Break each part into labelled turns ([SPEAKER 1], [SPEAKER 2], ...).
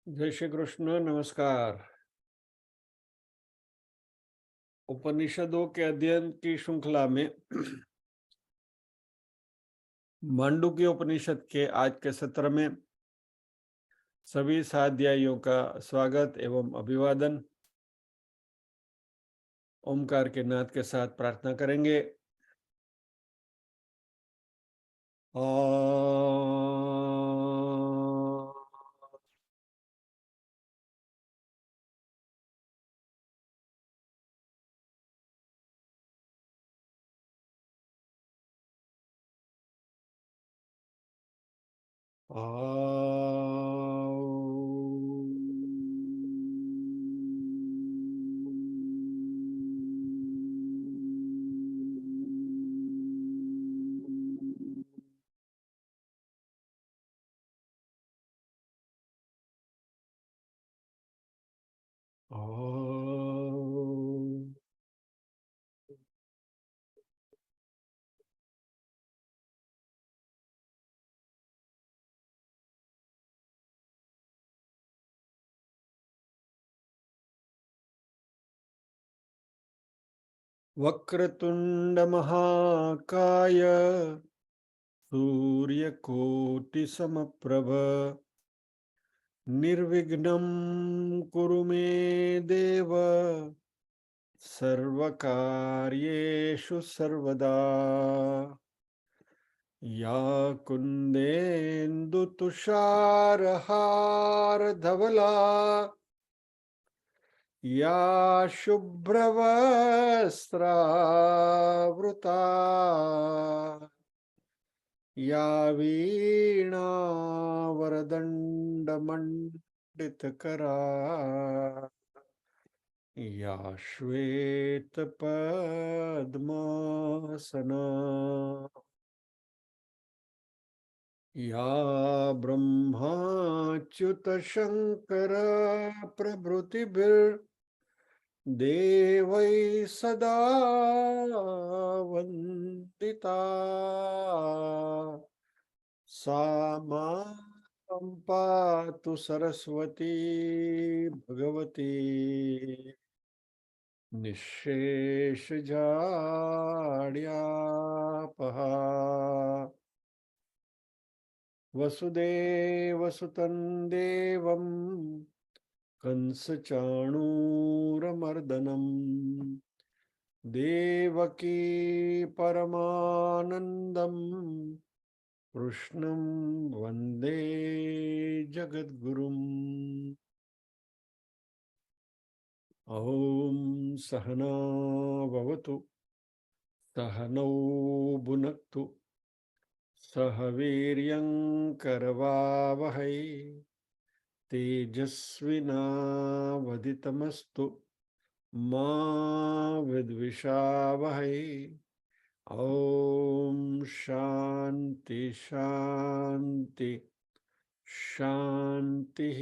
[SPEAKER 1] जय श्री कृष्ण। नमस्कार। उपनिषदों के अध्ययन की श्रृंखला में मांडुक्य उपनिषद के आज के सत्र में सभी साध्यायियों का स्वागत एवं अभिवादन। ओमकार के नाद के साथ प्रार्थना करेंगे। वक्रतुंड महाकाय सूर्यकोटि समप्रभ निर्विघ्नं कुरु मे देव सर्वकार्येषु सर्वदा। या कुन्देन्दु तुषारहारधवला या शुभ्रवस्त्रावृता या वीणावरदण्डमण्डितकरा या श्वेतपद्मासना या ब्रह्माच्युतशङ्कर प्रभृतिभिर्देवैः सदा वन्दिता सा मां पातु सरस्वती भगवती निःशेषजाड्यापहा। वसुदेवसुतं देवं कंसचाणूरमर्दनं देवकी परमानन्दं कृष्णं वन्दे जगद्गुरुम्। ॐ सहना भवतु सहनौ भुनक्तु सह वीर्यं करवावहै तेजस्विनावधितमस्तु मा विद्विषावहै। ॐ शान्ति शान्ति शान्तिः।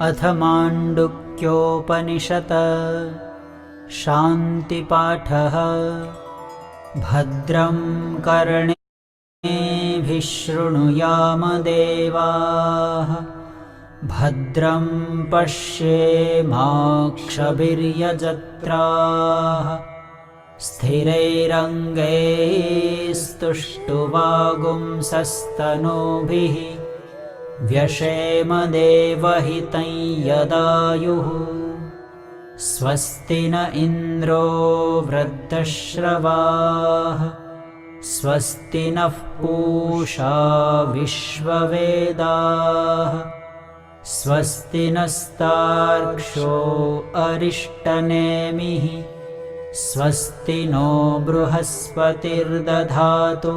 [SPEAKER 2] अथ माण्डुक्योपनिषत् शान्तिपाठः। भद्रं कर्णेभिः शृणुयाम देवाः भद्रं पश्येमाक्षभिर्यजत्राः स्थिरैरङ्गैस्तुष्टुवागुंसस्तनूभिः व्यशेम देवहितं यदायुः। स्वस्ति न इन्द्रो वृद्धश्रवाः स्वस्ति नः पूषा विश्ववेदाः स्वस्ति नस्तार्क्ष्यो अरिष्टनेमिः स्वस्ति नो बृहस्पतिर्दधातु।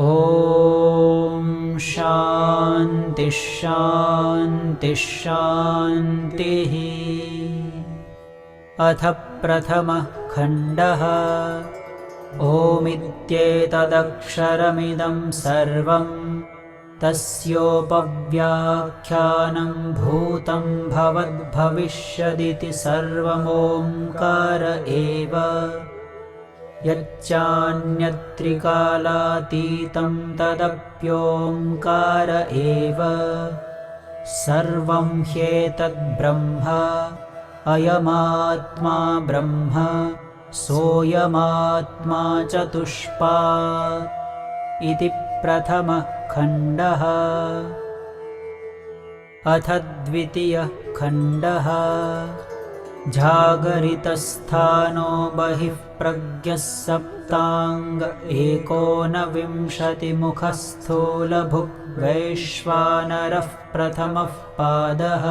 [SPEAKER 2] ॐ शान्ति शान्ति शान्तिः। अथ प्रथमः खण्डः। ओमित्येतदक्षरमिदं सर्वं तस्योपव्याख्यानं भूतं भवद्भविष्यदिति सर्वमोङ्कार एव। यच्चान्यत्रिकालातीतं तदप्योङ्कार एव। सर्वं ह्येतद्ब्रह्म अयमात्मा ब्रह्म सोऽयमात्मा चतुष्पात् इति प्रथमः खण्डः। अथ द्वितीयः खण्डः। जागरितस्थानो बहिः प्रज्ञः सप्ताङ्ग एकोनविंशतिमुखः स्थूलभुग्वैश्वानरः प्रथमः पादः।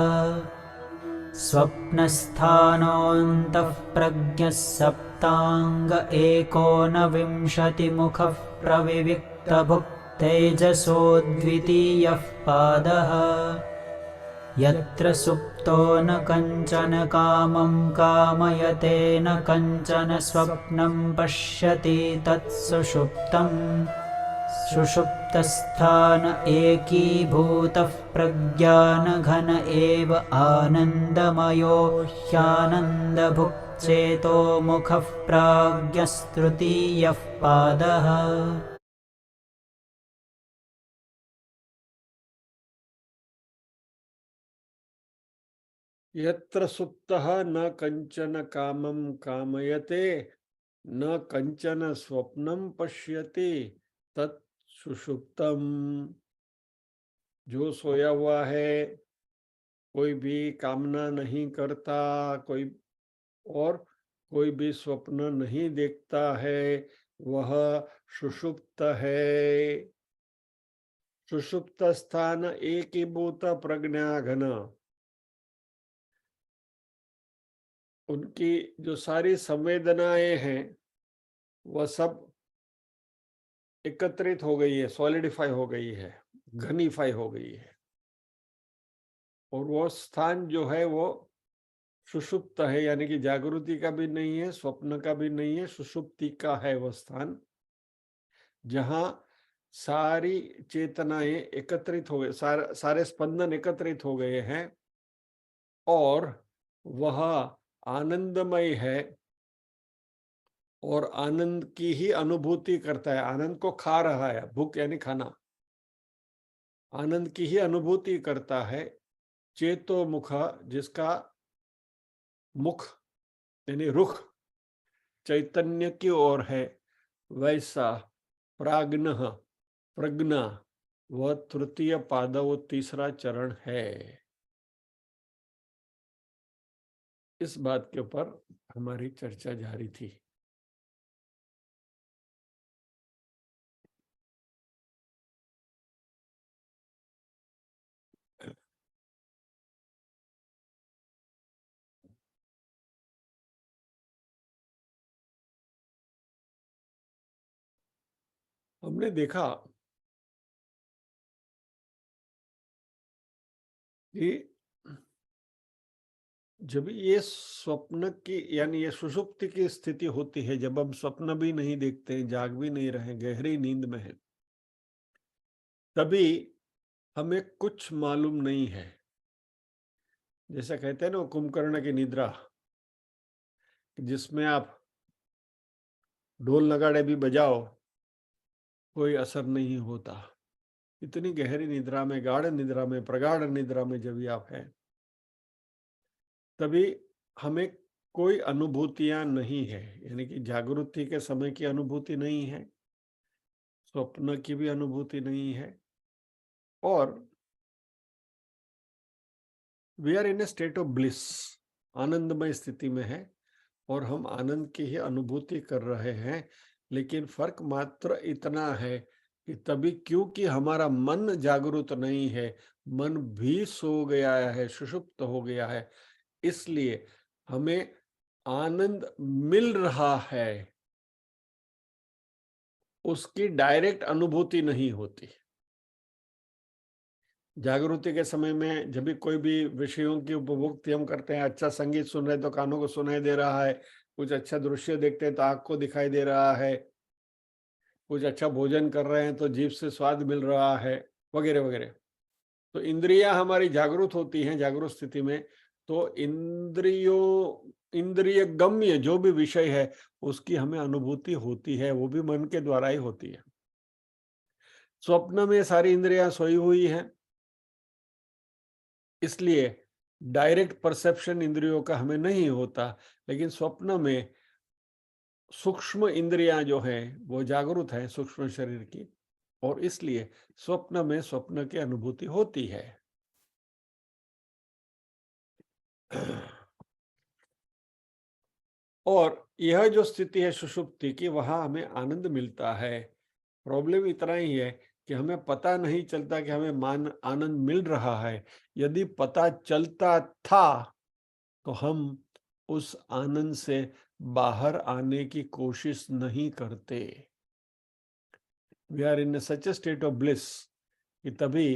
[SPEAKER 2] स्वप्नस्थानोऽन्तः प्रज्ञः सप्ताङ्ग एकोनविंशतिमुखः प्रविविक्तभुक् तेजसो द्वितीयः पादः। यत्र सुप्तो न कञ्चन कामं कामयते न कञ्चन स्वप्नं पश्यति तत्सुषुप्तम्। सुषुप्तस्थान एकीभूतः प्रज्ञानघन एव आनन्दमयो ह्यानन्दभुक् चेतोमुखः प्राज्ञस्तृतीयः पादः।
[SPEAKER 1] यत्र सुप्तः न कंचन कामं कामयते न कंचन स्वप्नम पश्यति तत् सुषुप्तम। जो सोया हुआ है, कोई भी कामना नहीं करता, कोई भी स्वप्न नहीं देखता है, वह सुषुप्त है। सुषुप्त स्थान एकीभूत प्रज्ञाघन, उनकी जो सारी संवेदनाएं हैं वह सब एकत्रित हो गई है, सॉलिडिफाई हो गई है, घनीफाई हो गई है, और वो स्थान जो है वो सुषुप्त है, यानी कि जागृति का भी नहीं है, स्वप्न का भी नहीं है, सुषुप्ति का है वह स्थान, जहां सारी चेतनाएं एकत्रित हो गए, सारे स्पंदन एकत्रित हो गए हैं, और वह आनंदमय है और आनंद की ही अनुभूति करता है। आनंद को खा रहा है, भूख यानी खाना, आनंद की ही अनुभूति करता है। चेतो मुख, जिसका मुख यानी रुख चैतन्य की ओर है, वैसा प्राज्ञ प्रज्ञा वह तृतीय पाद, वो तीसरा चरण है। इस बात के ऊपर हमारी चर्चा जारी थी। हमने देखा कि जब ये स्वप्न की यानी ये सुषुप्ति की स्थिति होती है, जब हम स्वप्न भी नहीं देखते, जाग भी नहीं रहे, गहरी नींद में है, तभी हमें कुछ मालूम नहीं है। जैसा कहते हैं ना कुंभकर्ण की निद्रा, जिसमें आप ढोल नगाड़े भी बजाओ कोई असर नहीं होता। इतनी गहरी निद्रा में, गाढ़ निद्रा में, प्रगाढ़ निद्रा में जब आप हैं, तभी हमें कोई अनुभूतियां नहीं है, यानी कि जागृति के समय की अनुभूति नहीं है, स्वप्न की भी अनुभूति नहीं है, और we are in a state of bliss, आनंदमय स्थिति में है, और हम आनंद की ही अनुभूति कर रहे हैं। लेकिन फर्क मात्र इतना है कि तभी, क्योंकि हमारा मन जागृत नहीं है, मन भी सो गया है, सुषुप्त हो गया है, इसलिए हमें आनंद मिल रहा है, उसकी डायरेक्ट अनुभूति नहीं होती। जागृति के समय में जब भी कोई भी विषयों की उपभोक्ति हम करते हैं, अच्छा संगीत सुन रहे तो कानों को सुनाई दे रहा है, कुछ अच्छा दृश्य देखते हैं तो आँख को दिखाई दे रहा है, कुछ अच्छा भोजन कर रहे हैं तो जीभ से स्वाद मिल रहा है, वगैरह वगैरह। तो इंद्रियां हमारी जागृत होती हैं, जागृत स्थिति में तो इंद्रिय गम्य जो भी विषय है उसकी हमें अनुभूति होती है, वो भी मन के द्वारा ही होती है। स्वप्न में सारी इंद्रियां सोई हुई हैं, इसलिए डायरेक्ट परसेप्शन इंद्रियों का हमें नहीं होता, लेकिन स्वप्न में सूक्ष्म इंद्रियां जो हैं वो जागृत हैं सूक्ष्म शरीर की, और इसलिए स्वप्न में स्वप्न की अनुभूति होती है। और यह जो स्थिति है सुषुप्ति की, वहां हमें आनंद मिलता है। प्रॉब्लम इतना ही है कि हमें पता नहीं चलता कि हमें आनंद मिल रहा है। यदि पता चलता था तो हम उस आनंद से बाहर आने की कोशिश नहीं करते। We are in such a state of bliss कि तभी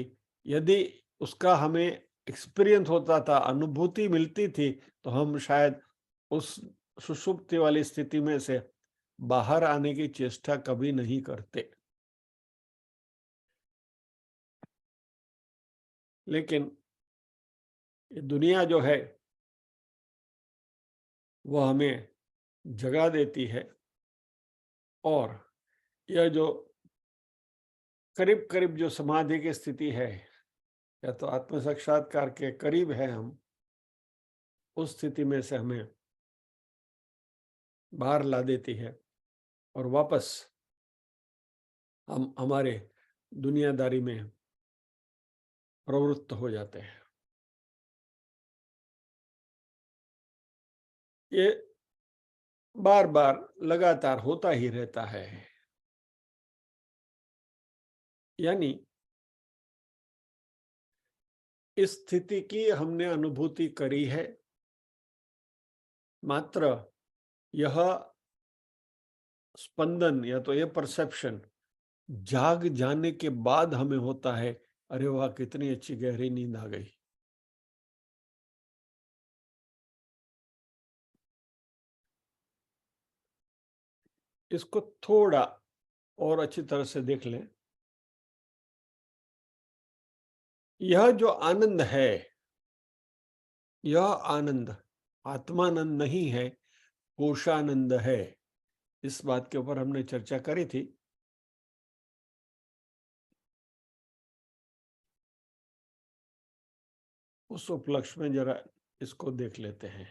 [SPEAKER 1] यदि उसका हमें एक्सपीरियंस होता था, अनुभूति मिलती थी, तो हम शायद उस सुषुप्ति वाली स्थिति में से बाहर आने की चेष्टा कभी नहीं करते। लेकिन ये दुनिया जो है वो हमें जगा देती है, और यह जो करीब करीब जो समाधि की स्थिति है, या तो आत्म साक्षात्कार के करीब है हम, उस स्थिति में से हमें बाहर ला देती है और वापस हम हमारे दुनियादारी में प्रवृत्त हो जाते हैं। ये बार बार लगातार होता ही रहता है। यानी इस स्थिति की हमने अनुभूति करी है, मात्र यह स्पंदन या तो यह परसेप्शन जाग जाने के बाद हमें होता है, अरे वाह कितनी अच्छी गहरी नींद आ गई। इसको थोड़ा और अच्छी तरह से देख लें। यह जो आनंद है, यह आनंद आत्मानंद नहीं है, कोशानंद है। इस बात के ऊपर हमने चर्चा करी थी। उस उपलक्ष्य में जरा इसको देख लेते हैं।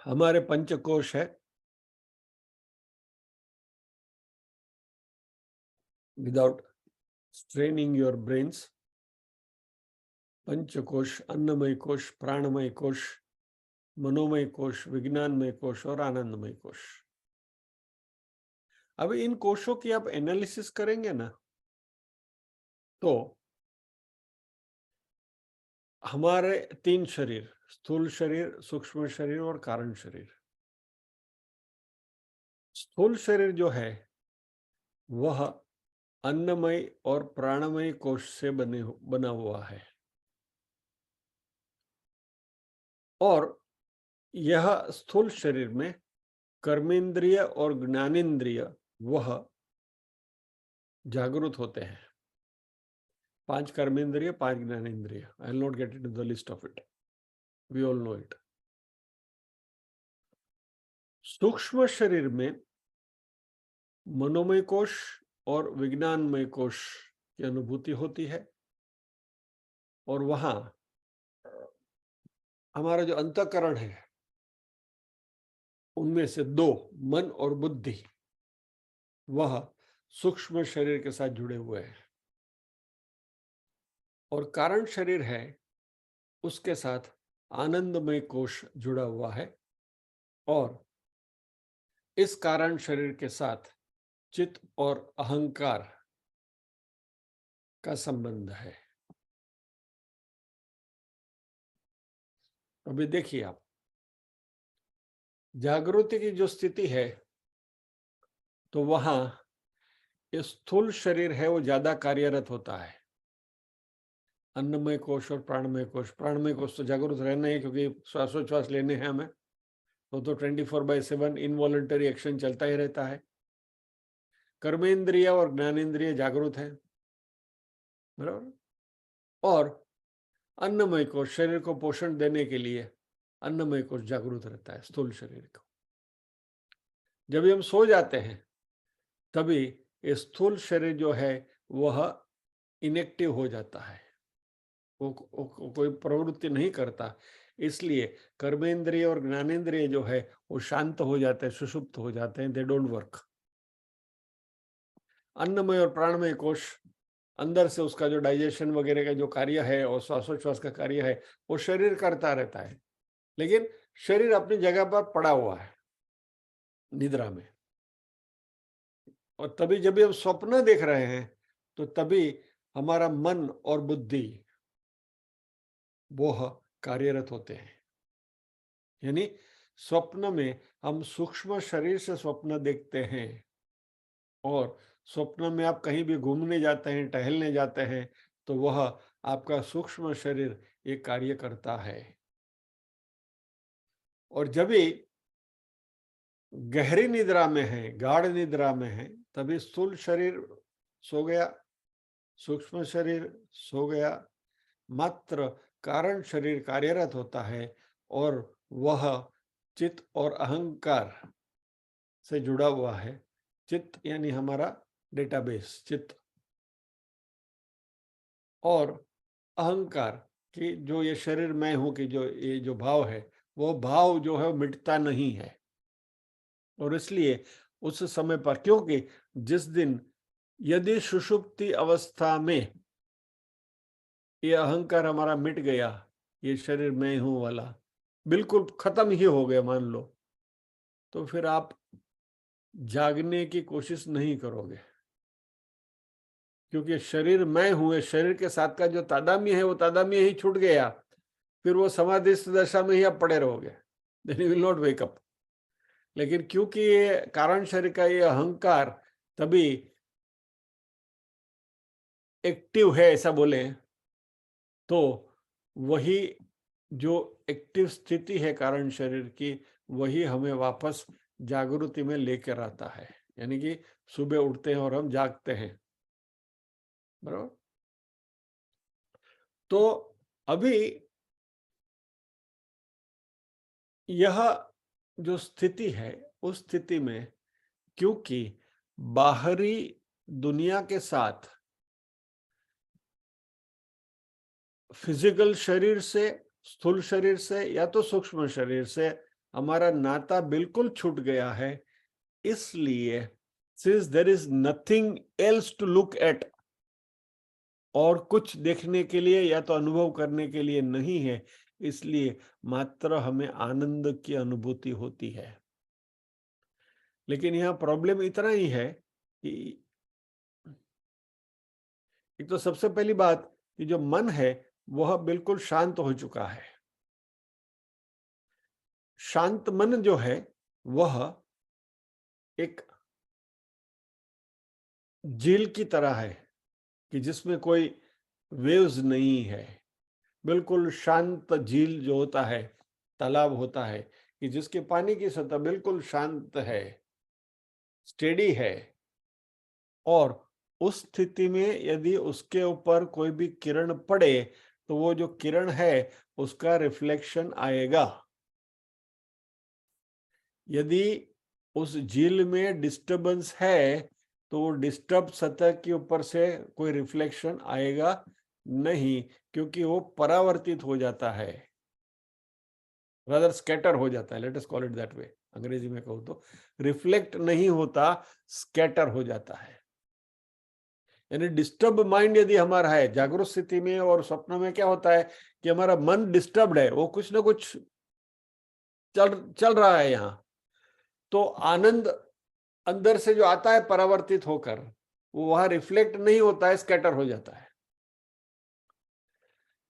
[SPEAKER 1] हमारे पंचकोश है, विदाउट स्ट्रेनिंग योर ब्रेन्स। पंचकोश, अन्नमय कोश, प्राणमय कोश, मनोमय कोश, विज्ञानमय कोश और आनंदमय कोश। अब इन कोशों की आप एनालिसिस करेंगे ना, तो हमारे 3 शरीर, स्थूल शरीर, सूक्ष्म शरीर और कारण शरीर। स्थूल शरीर जो है वह अन्नमय और प्राणमय कोश से बना हुआ है, और यह स्थूल शरीर में कर्मेंद्रिय और ज्ञानेंद्रिय वह जागृत होते हैं। 5 कर्मेंद्रिय, 5 ज्ञानेंद्रिय। I will not get into the list of it, we all know it. सूक्ष्म शरीर में मनोमय कोश और विज्ञानमय कोश की अनुभूति होती है, और वहां हमारा जो अंतःकरण है उनमें से 2, मन और बुद्धि, वह सूक्ष्म शरीर के साथ जुड़े हुए हैं, और कारण शरीर है उसके साथ आनंदमय कोश जुड़ा हुआ है, और इस कारण शरीर के साथ चित्त और अहंकार का संबंध है। अभी देखिए आप, जागृति की जो स्थिति है तो वहां ये स्थूल शरीर है वो ज्यादा कार्यरत होता है। अन्नमय कोश और प्राणमय कोश, प्राणमय कोश तो जागरूक रहना है क्योंकि श्वासोच्छ्वास लेने हैं हमें, तो 24/7 इनवॉलंटरी एक्शन चलता ही रहता है। कर्मेंद्रिय और ज्ञानेंद्रिय जागरूक है, बराबर। और अन्नमय कोश शरीर को पोषण देने के लिए अन्नमय कोश जागरूक रहता है स्थूल शरीर को। जब भी हम सो जाते हैं तभी ये स्थूल शरीर जो है वह इनएक्टिव हो जाता है, वो कोई प्रवृत्ति नहीं करता, इसलिए कर्मेंद्रिय और ज्ञानेंद्रिय जो है वो शांत हो जाते हैं, सुषुप्त हो जाते हैं, दे डोंट वर्क। अन्नमय और प्राणमय कोश अंदर से उसका जो डाइजेशन वगैरह का जो कार्य है और श्वासोच्छ्वास का कार्य है वो शरीर करता रहता है, लेकिन शरीर अपनी जगह पर पड़ा हुआ है निद्रा में। और तभी जब भी हम स्वप्न देख रहे हैं तो तभी हमारा मन और बुद्धि वो कार्यरत होते हैं। यानी स्वप्न में हम सूक्ष्म शरीर से स्वप्न देखते हैं, और स्वप्न में आप कहीं भी घूमने जाते हैं, टहलने जाते हैं, तो वह आपका सूक्ष्म शरीर ये कार्य करता है। और जब भी गहरी निद्रा में है, गाढ़ निद्रा में है, तभी स्थूल शरीर सो गया, सूक्ष्म शरीर सो गया, मात्र कारण शरीर कार्यरत होता है और वह चित्त और अहंकार से जुड़ा हुआ है। चित्त यानी हमारा डेटाबेस चित्त, और अहंकार कि जो ये शरीर मैं हूं कि जो ये जो भाव है वो भाव जो है मिटता नहीं है। और इसलिए उस समय पर, क्योंकि जिस दिन यदि सुषुप्ति अवस्था में ये अहंकार हमारा मिट गया, ये शरीर मैं हूं वाला बिल्कुल खत्म ही हो गया मान लो, तो फिर आप जागने की कोशिश नहीं करोगे, क्योंकि शरीर मैं हूं, शरीर के साथ का जो तादाम्य है वो तादाम्य ही छूट गया, फिर वो समाधि दशा में ही आप पड़े रहोगे, then you will not wake up. लेकिन क्योंकि ये कारण शरीर का ये अहंकार तभी एक्टिव है ऐसा बोले, तो वही जो एक्टिव स्थिति है कारण शरीर की वही हमें वापस जागृति में लेकर आता है। यानी कि सुबह उठते हैं और हम जागते हैं, बराबर। तो अभी यह जो स्थिति है उस स्थिति में, क्योंकि बाहरी दुनिया के साथ फिजिकल शरीर से, स्थूल शरीर से या तो सूक्ष्म शरीर से हमारा नाता बिल्कुल छूट गया है, इसलिए since there is nothing else to look at, और कुछ देखने के लिए या तो अनुभव करने के लिए नहीं है, इसलिए मात्र हमें आनंद की अनुभूति होती है। लेकिन यहाँ प्रॉब्लम इतना ही है कि एक तो सबसे पहली बात कि जो मन है वह बिल्कुल शांत हो चुका है। शांत मन जो है वह एक झील की तरह है कि जिसमें कोई वेव्स नहीं है, बिल्कुल शांत झील जो होता है, तालाब होता है कि जिसके पानी की सतह बिल्कुल शांत है, स्टेडी है, और उस स्थिति में यदि उसके ऊपर कोई भी किरण पड़े तो वो जो किरण है उसका रिफ्लेक्शन आएगा। यदि उस झील में डिस्टरबेंस है तो वो डिस्टर्ब सतह के ऊपर से कोई रिफ्लेक्शन आएगा नहीं, क्योंकि वो परावर्तित हो जाता है, रादर स्कैटर हो जाता है, let us call it that way. अंग्रेजी में कहूं तो रिफ्लेक्ट नहीं होता, स्कैटर हो जाता है। यानी डिस्टर्ब माइंड यदि हमारा है जागरूक स्थिति में और स्वप्न में, क्या होता है कि हमारा मन डिस्टर्ब्ड है, वो कुछ ना कुछ चल रहा है यहाँ, तो आनंद अंदर से जो आता है परावर्तित होकर वो वहां रिफ्लेक्ट नहीं होता है, स्कैटर हो जाता है,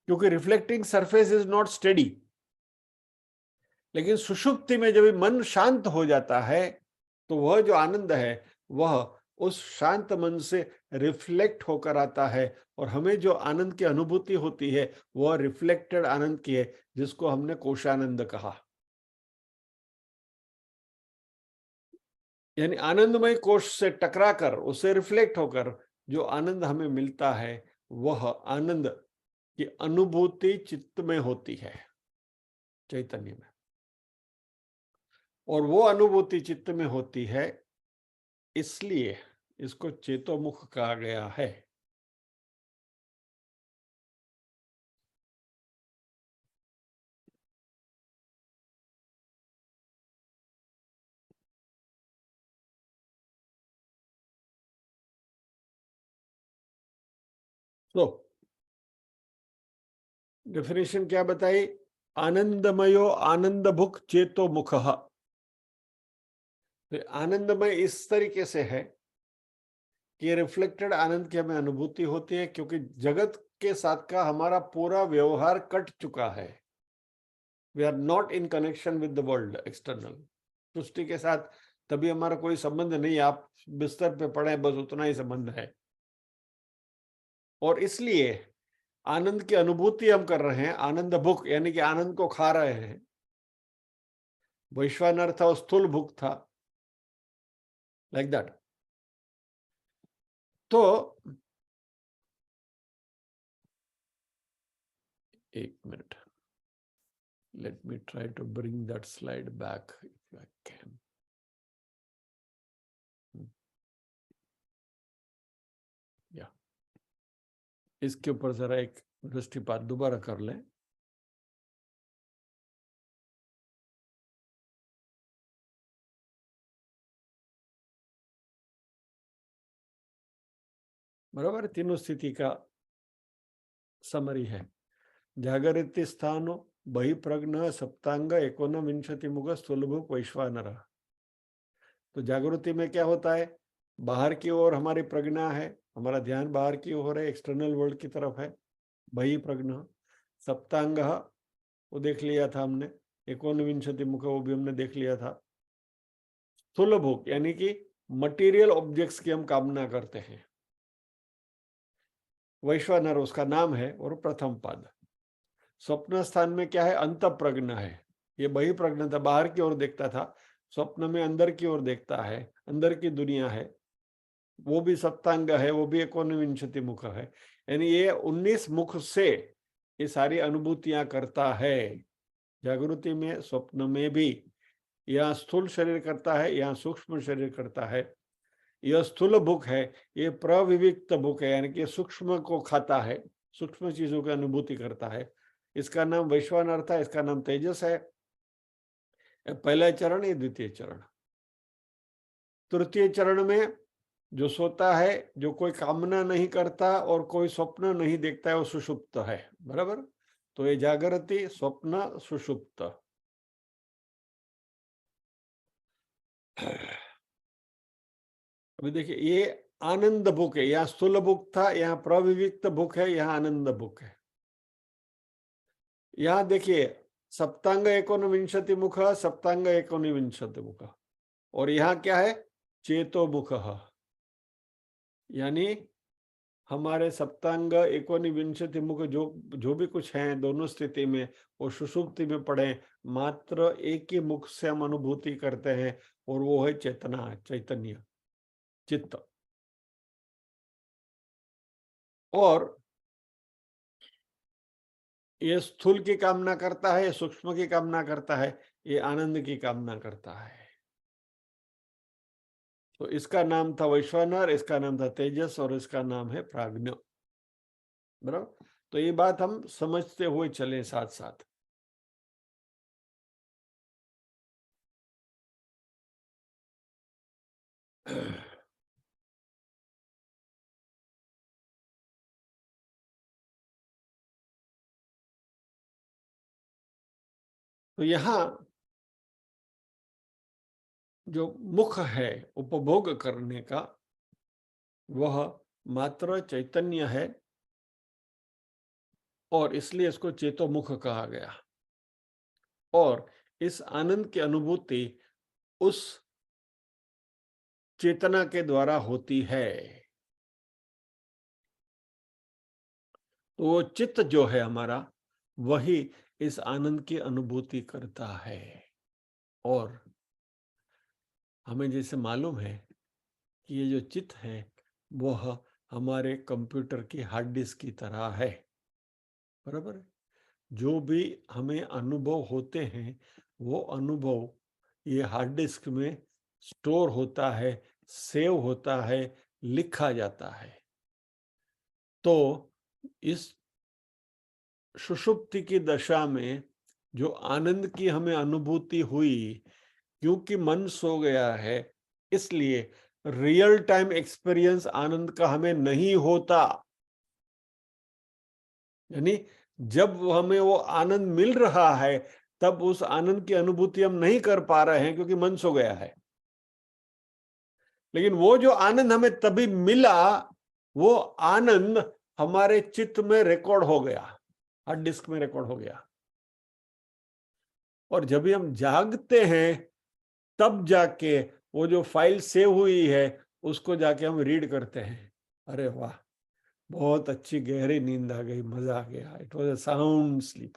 [SPEAKER 1] क्योंकि reflecting surface is not steady. लेकिन सुषुप्ति में जब मन शांत हो जाता है तो वह जो आनंद है वह उस शांत मन से रिफ्लेक्ट होकर आता है और हमें जो आनंद की अनुभूति होती है वह रिफ्लेक्टेड आनंद की है, जिसको हमने कोशानंद कहा। यानी आनंदमय कोश से टकराकर उससे रिफ्लेक्ट होकर जो आनंद हमें मिलता है वह आनंद की अनुभूति चित्त में होती है, चैतन्य में। और वो अनुभूति चित्त में होती है, इसलिए इसको चेतोमुख कहा गया है। तो डेफिनेशन क्या बताई? आनंदमयो आनंद भुक चेतो मुख। आनंदमय इस तरीके से है कि रिफ्लेक्टेड आनंद की हमें अनुभूति होती है, क्योंकि जगत के साथ का हमारा पूरा व्यवहार कट चुका है। We are not in connection with the world external. सृष्टि के साथ तभी हमारा कोई संबंध नहीं, आप बिस्तर पे पड़े बस उतना ही संबंध है। और इसलिए आनंद की अनुभूति हम कर रहे हैं, आनंद भुक यानी कि आनंद को खा रहे हैं। वैश्वानर था, स्थूल भुक था, लाइक दैट। तो एक minute, let me try to bring that slide back if I can. Yeah. इसके ऊपर जरा एक दृष्टिपात दोबारा कर लें। बराबर, तीनों स्थिति का समरी है। जागरित स्थानो बहिप्रज्ञ सप्तांग एकोनविंशति मुख स्थूलभुक वैश्वानर। तो जागृति में क्या होता है? बाहर की ओर हमारी प्रज्ञा है, हमारा ध्यान बाहर की ओर है, एक्सटर्नल वर्ल्ड की तरफ है, बहिप्रज्ञ। सप्तांग वो देख लिया था हमने, एकोनविंशति मुख वो भी हमने देख लिया था। स्थूल भोग यानी कि मटेरियल ऑब्जेक्ट्स की हम कामना करते हैं। वैश्वानर उसका नाम है और प्रथम पद। स्वप्न स्थान में क्या है? अंत प्रज्ञ है। ये बही प्रज्ञ था, बाहर की ओर देखता था, स्वप्न में अंदर की ओर देखता है, अंदर की दुनिया है, वो भी सप्तांग है, वो भी एकोनविंशति मुख है। यानी ये 19 मुख से ये सारी अनुभूतियां करता है। जागृति में, स्वप्न में भी। यहाँ स्थूल शरीर करता है, यहाँ सूक्ष्म शरीर करता है। यह स्थूल भूख है, ये प्रविविक्त भूख है, यानी कि सूक्ष्म को खाता है, सूक्ष्म चीजों की अनुभूति करता है। इसका नाम वैश्वानर था, इसका नाम तेजस है। पहला चरण, ये द्वितीय चरण। तृतीय चरण में जो सोता है, जो कोई कामना नहीं करता और कोई स्वप्न नहीं देखता है, वो सुषुप्त है। बराबर। तो ये जागृति, स्वप्न, सुषुप्त। अभी देखिए, ये आनंद भुक है। यहाँ स्थूल भुक था, यहाँ प्रविविक्त भुक है, यहाँ आनंद भुक है। यहाँ देखिए, सप्तांग एकोनविंशति मुख, सप्तांग एकोनविंशति मुख। और यहाँ क्या है? चेतो मुख। यानी हमारे सप्तांग एकोनविंशति मुख जो भी कुछ है दोनों स्थिति में, वो सुषुप्ति में पड़े, मात्र एक ही मुख से हम अनुभूति करते हैं, और वो है चेतना, चैतन्य, चित्त। और ये स्थूल की कामना करता है, सूक्ष्म की कामना करता है, ये आनंद की कामना करता है। तो इसका नाम था वैश्वानर, इसका नाम था तेजस, और इसका नाम है प्राज्ञ। बराबर। तो ये बात हम समझते हुए चले साथ साथ। तो यहां जो मुख है उपभोग करने का, वह मात्र चैतन्य है, और इसलिए इसको चेतोमुख कहा गया। और इस आनंद की अनुभूति उस चेतना के द्वारा होती है। तो वो चित्त जो है हमारा, वही इस आनंद की अनुभूति करता है। और हमें जैसे मालूम है कि ये जो चित्त है वह हमारे कंप्यूटर की हार्ड डिस्क की तरह है, बराबर है। जो भी हमें अनुभव होते हैं वो अनुभव ये हार्ड डिस्क में स्टोर होता है, सेव होता है, लिखा जाता है। तो इस सुषुप्ति की दशा में जो आनंद की हमें अनुभूति हुई, क्योंकि मन सो गया है, इसलिए रियल टाइम एक्सपीरियंस आनंद का हमें नहीं होता। यानी जब हमें वो आनंद मिल रहा है तब उस आनंद की अनुभूति हम नहीं कर पा रहे हैं क्योंकि मन सो गया है। लेकिन वो जो आनंद हमें तभी मिला, वो आनंद हमारे चित्त में रिकॉर्ड हो गया, हार्ड डिस्क में रिकॉर्ड हो गया। और जब भी हम जागते हैं तब जाके वो जो फाइल सेव हुई है उसको जाके हम रीड करते हैं। अरे वाह, बहुत अच्छी गहरी नींद आ गई, मजा आ गया, it was a sound sleep.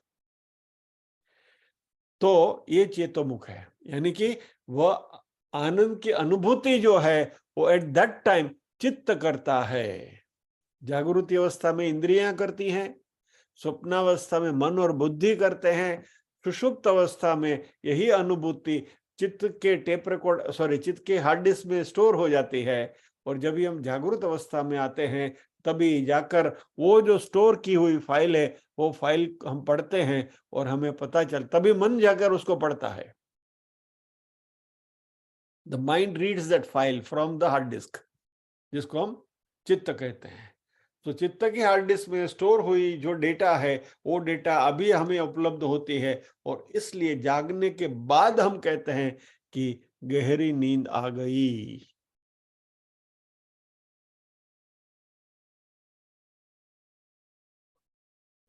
[SPEAKER 1] तो ये चेतोमुख है, यानी कि वह आनंद की अनुभूति जो है वो एट दैट टाइम चित्त करता है। जागृति अवस्था में इंद्रियां करती हैं, स्वप्नावस्था में मन और बुद्धि करते हैं, सुषुप्त अवस्था में यही अनुभूति चित्त के टेप रिकॉर्ड चित्त के हार्ड डिस्क में स्टोर हो जाती है। और जब भी हम जागृत अवस्था में आते हैं तभी जाकर वो जो स्टोर की हुई फाइल है वो फाइल हम पढ़ते हैं और हमें पता चल, तभी मन जाकर उसको पढ़ता है। The mind reads that file from the hard disk, जिसको हम चित्त कहते हैं। तो चित्त की हार्ड डिस्क में स्टोर हुई जो डेटा है वो डेटा अभी हमें उपलब्ध होती है, और इसलिए जागने के बाद हम कहते हैं कि गहरी नींद आ गई।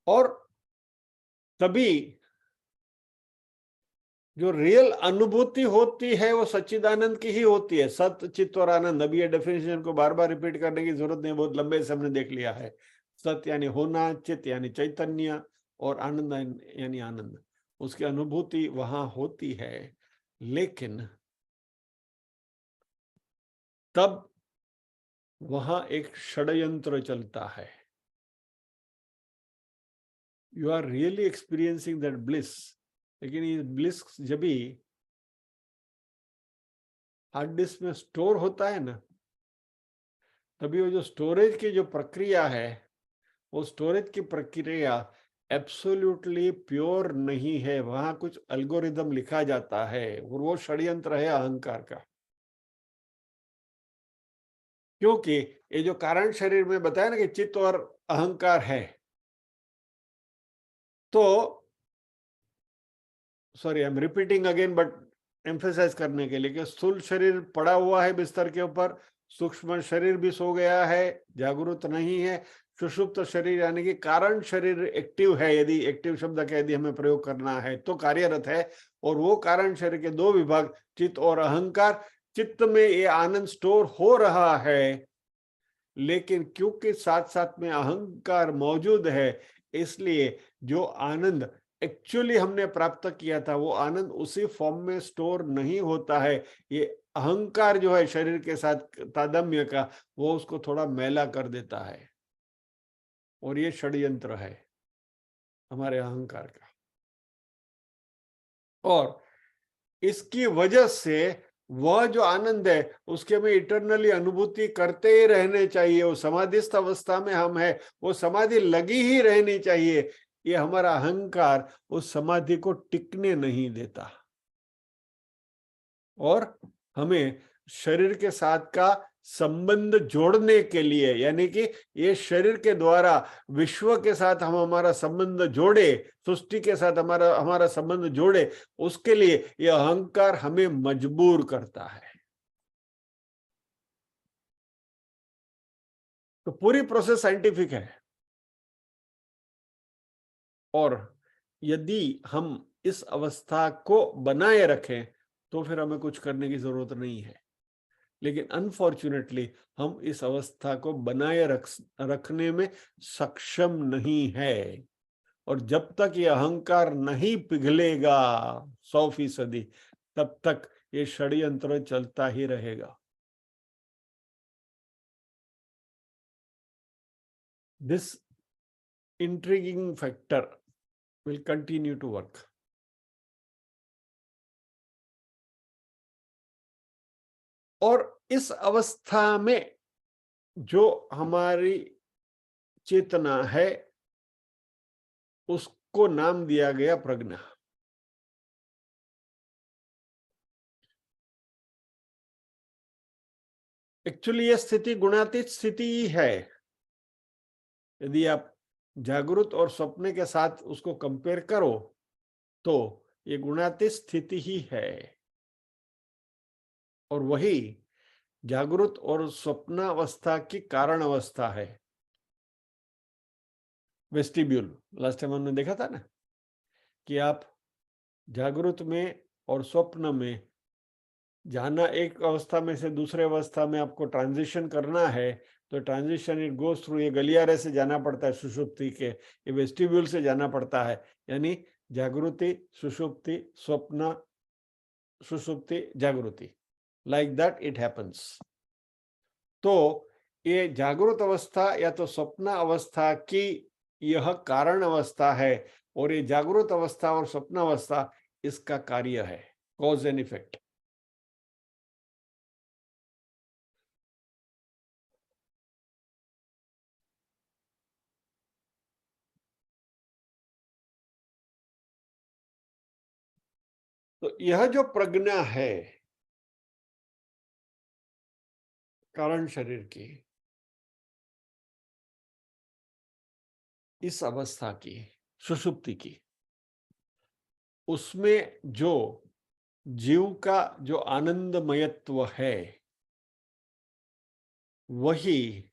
[SPEAKER 1] और तभी जो रियल अनुभूति होती है वो सच्चिदानंद की ही होती है, सत चित्त और आनंद। अभी ये डेफिनेशन को बार बार रिपीट करने की जरूरत नहीं, बहुत लंबे से हमने देख लिया है। सत यानी होना, चित्त यानी चैतन्य, और आनंद यानी आनंद। उसकी अनुभूति वहां होती है, लेकिन तब वहां एक षड्यंत्र चलता है। You are really experiencing that bliss, लेकिन ये ब्लिस जब भी हार्ड डिस्क में स्टोर होता है ना, तभी वो जो स्टोरेज की जो प्रक्रिया है, वो स्टोरेज की प्रक्रिया एब्सोल्युटली प्योर नहीं है। वहां कुछ एल्गोरिदम लिखा जाता है और वो षड्यंत्र है अहंकार का। क्योंकि ये जो कारण शरीर में बताया ना कि चित्त और अहंकार है, तो sorry I am repeating again but emphasize करने के लिए कि स्थूल शरीर पड़ा हुआ है बिस्तर के ऊपर, सूक्ष्म शरीर भी सो गया है, जागरूक नहीं है। सुषुप्त शरीर यानी कि कारण शरीर एक्टिव है, यदि एक्टिव शब्द का यदि हमें प्रयोग करना है तो कार्यरत है। और वो कारण शरीर के दो विभाग, चित्त और अहंकार। चित्त में ये आनंद स्टोर हो रहा है, लेकिन क्योंकि साथ साथ में अहंकार मौजूद है, इसलिए जो आनंद एक्चुअली हमने प्राप्त किया था वो आनंद उसी फॉर्म में स्टोर नहीं होता है। ये अहंकार जो है शरीर के साथ तादात्म्य का, वो उसको थोड़ा मैला कर देता है। और ये षड्यंत्र है हमारे अहंकार का। और इसकी वजह से वह जो आनंद है उसके हमें इटरनली अनुभूति करते ही रहने चाहिए। वो समाधिस्थ अवस्था में हम है, वो समाधि लगी ही रहनी चाहिए। ये हमारा अहंकार उस समाधि को टिकने नहीं देता और हमें शरीर के साथ का संबंध जोड़ने के लिए, यानी कि ये शरीर के द्वारा विश्व के साथ हम हमारा संबंध जोड़े, सृष्टि के साथ हमारा संबंध जोड़े, उसके लिए ये अहंकार हमें मजबूर करता है। तो पूरी प्रोसेस साइंटिफिक है। और यदि हम इस अवस्था को बनाए रखें तो फिर हमें कुछ करने की जरूरत नहीं है। लेकिन अनफॉर्चुनेटली हम इस अवस्था को बनाए रखने में सक्षम नहीं है। और जब तक ये अहंकार नहीं पिघलेगा 100%, तब तक ये षड्यंत्र चलता ही रहेगा। This intriguing factor will continue to work. और इस अवस्था में जो हमारी चेतना है उसको नाम दिया गया प्रज्ञा। एक्चुअली यह स्थिति गुणातीत स्थिति ही है। यदि आप जागृत और स्वप्न के साथ उसको कंपेयर करो तो ये गुणातीत स्थिति ही है। और वही जागृत और स्वप्न अवस्था की कारण अवस्था है। वेस्टिब्यूल लास्ट टाइम हमने देखा था ना कि आप जागृत में और स्वप्न में जाना, एक अवस्था में से दूसरे अवस्था में आपको ट्रांजिशन करना है तो ट्रांजिशन इट गोस थ्रू, ये गलियारे से जाना पड़ता है सुषुप्ति के, ये वेस्टिब्यूल से जाना पड़ता है। यानी जागृति सुषुप्ति स्वप्न सुषुप्ति जागृति, लाइक दैट इट हैपन्स। तो ये जागृत अवस्था या तो स्वप्न अवस्था की यह कारण अवस्था है और ये जागृत अवस्था और स्वप्न अवस्था इसका कार्य है, कॉज एंड इफेक्ट। तो यह जो प्रज्ञा है कारण शरीर की, इस अवस्था की सुषुप्ति की, उसमें जो जीव का जो आनंदमयत्व है वही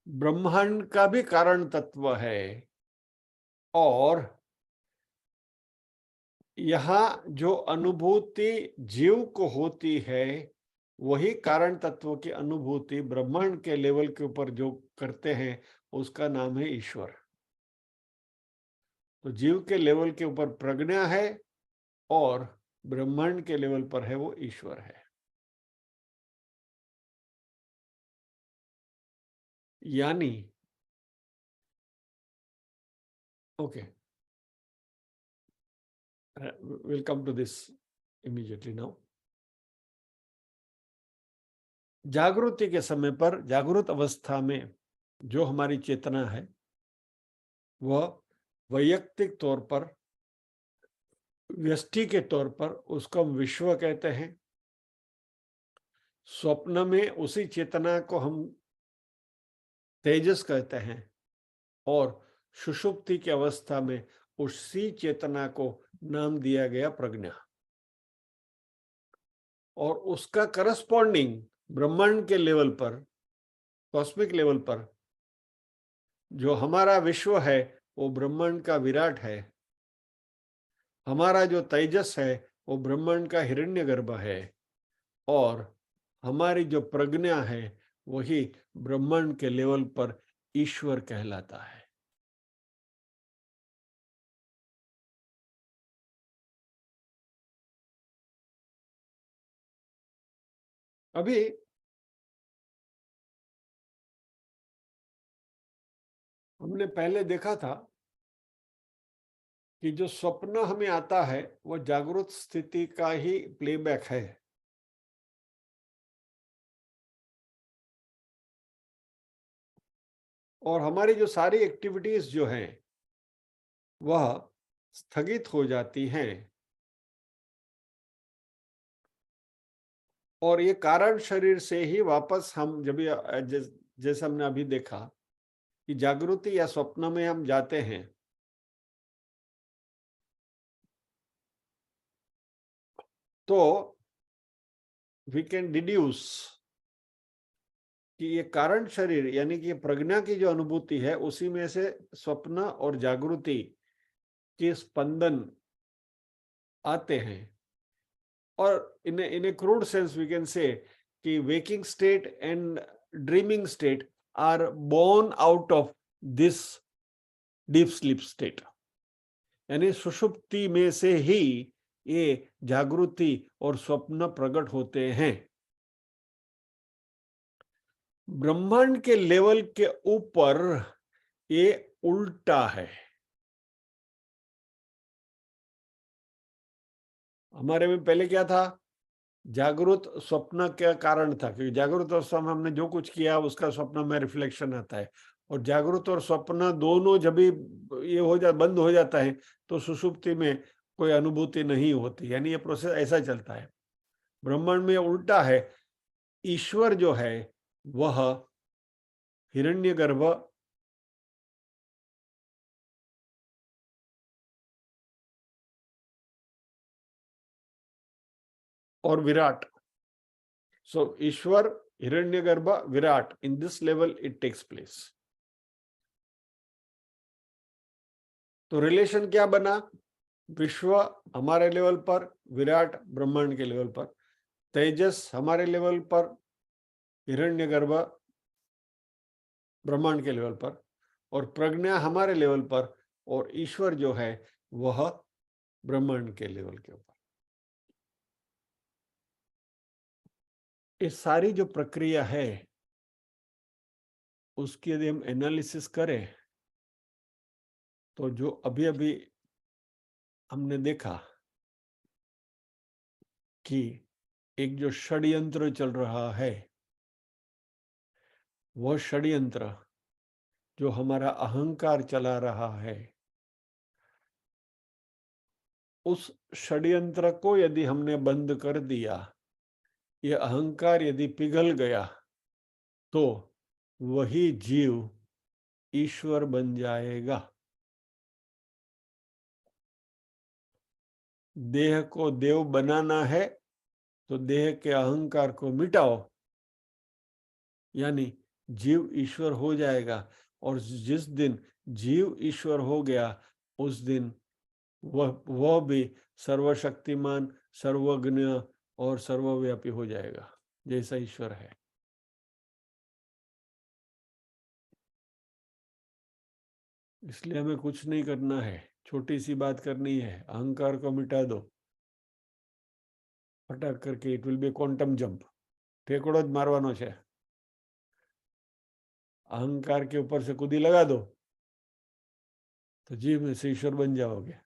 [SPEAKER 1] ब्रह्मांड का भी कारण तत्व है। और यहाँ जो अनुभूति जीव को होती है वही कारण तत्व की अनुभूति ब्रह्मांड के लेवल के ऊपर जो करते हैं उसका नाम है ईश्वर। तो जीव के लेवल के ऊपर प्रज्ञा है और ब्रह्मांड के लेवल पर है वो ईश्वर है। यानी okay, we'll come to this immediately now. जागृति के समय पर, जागृत अवस्था में जो हमारी चेतना है वह वैयक्तिक तौर पर, व्यष्टि के तौर पर उसको हम विश्व कहते हैं। स्वप्न में उसी चेतना को हम तेजस कहते हैं और सुषुप्ति की अवस्था में उसी चेतना को नाम दिया गया प्रज्ञा। और उसका करस्पॉन्डिंग ब्रह्मांड के लेवल पर, कॉस्मिक लेवल पर जो हमारा विश्व है वो ब्रह्मांड का विराट है। हमारा जो तेजस है वो ब्रह्मांड का हिरण्यगर्भ है और हमारी जो प्रज्ञा है वही ब्रह्मांड के लेवल पर ईश्वर कहलाता है। अभी हमने पहले देखा था कि जो स्वप्न हमें आता है वो जागृत स्थिति का ही प्लेबैक है। और हमारी जो सारी एक्टिविटीज जो हैं वह स्थगित हो जाती हैं और ये कारण शरीर से ही वापस हम जब जैसे हमने अभी देखा कि जागृति या स्वप्न में हम जाते हैं तो वी कैन डिड्यूस कि ये कारण शरीर यानी कि प्रज्ञा की जो अनुभूति है उसी में से स्वप्न और जागृति के स्पंदन आते हैं। और in a crude sense we can say कि waking state and dreaming state are born out of this deep sleep state. यानी सुषुप्ति में से ही ये जागृति और स्वप्न प्रकट होते हैं। ब्रह्मांड के लेवल के ऊपर ये उल्टा है। हमारे में पहले क्या था, जागृत स्वप्न क्या कारण था, क्योंकि जागृत अवस्था में हमने जो कुछ किया उसका स्वप्न में रिफ्लेक्शन आता है, और जागृत और स्वप्न दोनों जब भी ये बंद हो जाता है तो सुषुप्ति में कोई अनुभूति नहीं होती, यानी ये प्रोसेस ऐसा चलता है। ब्रह्मांड में उल्टा है। ईश्वर जो है वह हिरण्यगर्भ और विराट, सो ईश्वर, हिरण्यगर्भ, विराट, in this level it takes place. तो रिलेशन क्या बना, विश्व हमारे लेवल पर, विराट ब्रह्मांड के लेवल पर, तेजस हमारे लेवल पर, हिरण्यगर्भ ब्रह्मांड के लेवल पर, और प्रज्ञा हमारे लेवल पर, और ईश्वर जो है वह ब्रह्मांड के लेवल के ऊपर। इस सारी जो प्रक्रिया है उसकी यदि हम एनालिसिस करें तो जो अभी अभी हमने देखा कि एक जो षड्यंत्र चल रहा है, वह षड्यंत्र जो हमारा अहंकार चला रहा है, उस षड्यंत्र को यदि हमने बंद कर दिया, ये अहंकार यदि पिघल गया, तो वही जीव ईश्वर बन जाएगा। देह को देव बनाना है तो देह के अहंकार को मिटाओ, यानी जीव ईश्वर हो जाएगा। और जिस दिन जीव ईश्वर हो गया उस दिन वह भी सर्वशक्तिमान, सर्वज्ञ और सर्वव्यापी हो जाएगा जैसा ईश्वर है। इसलिए हमें कुछ नहीं करना है, छोटी सी बात करनी है, अहंकार को मिटा दो फटाक करके, it will be quantum jump, फेंकड़ो ज मारवानो छे। अहंकार के ऊपर से कूदी लगा दो तो जीव में से ईश्वर बन जाओगे।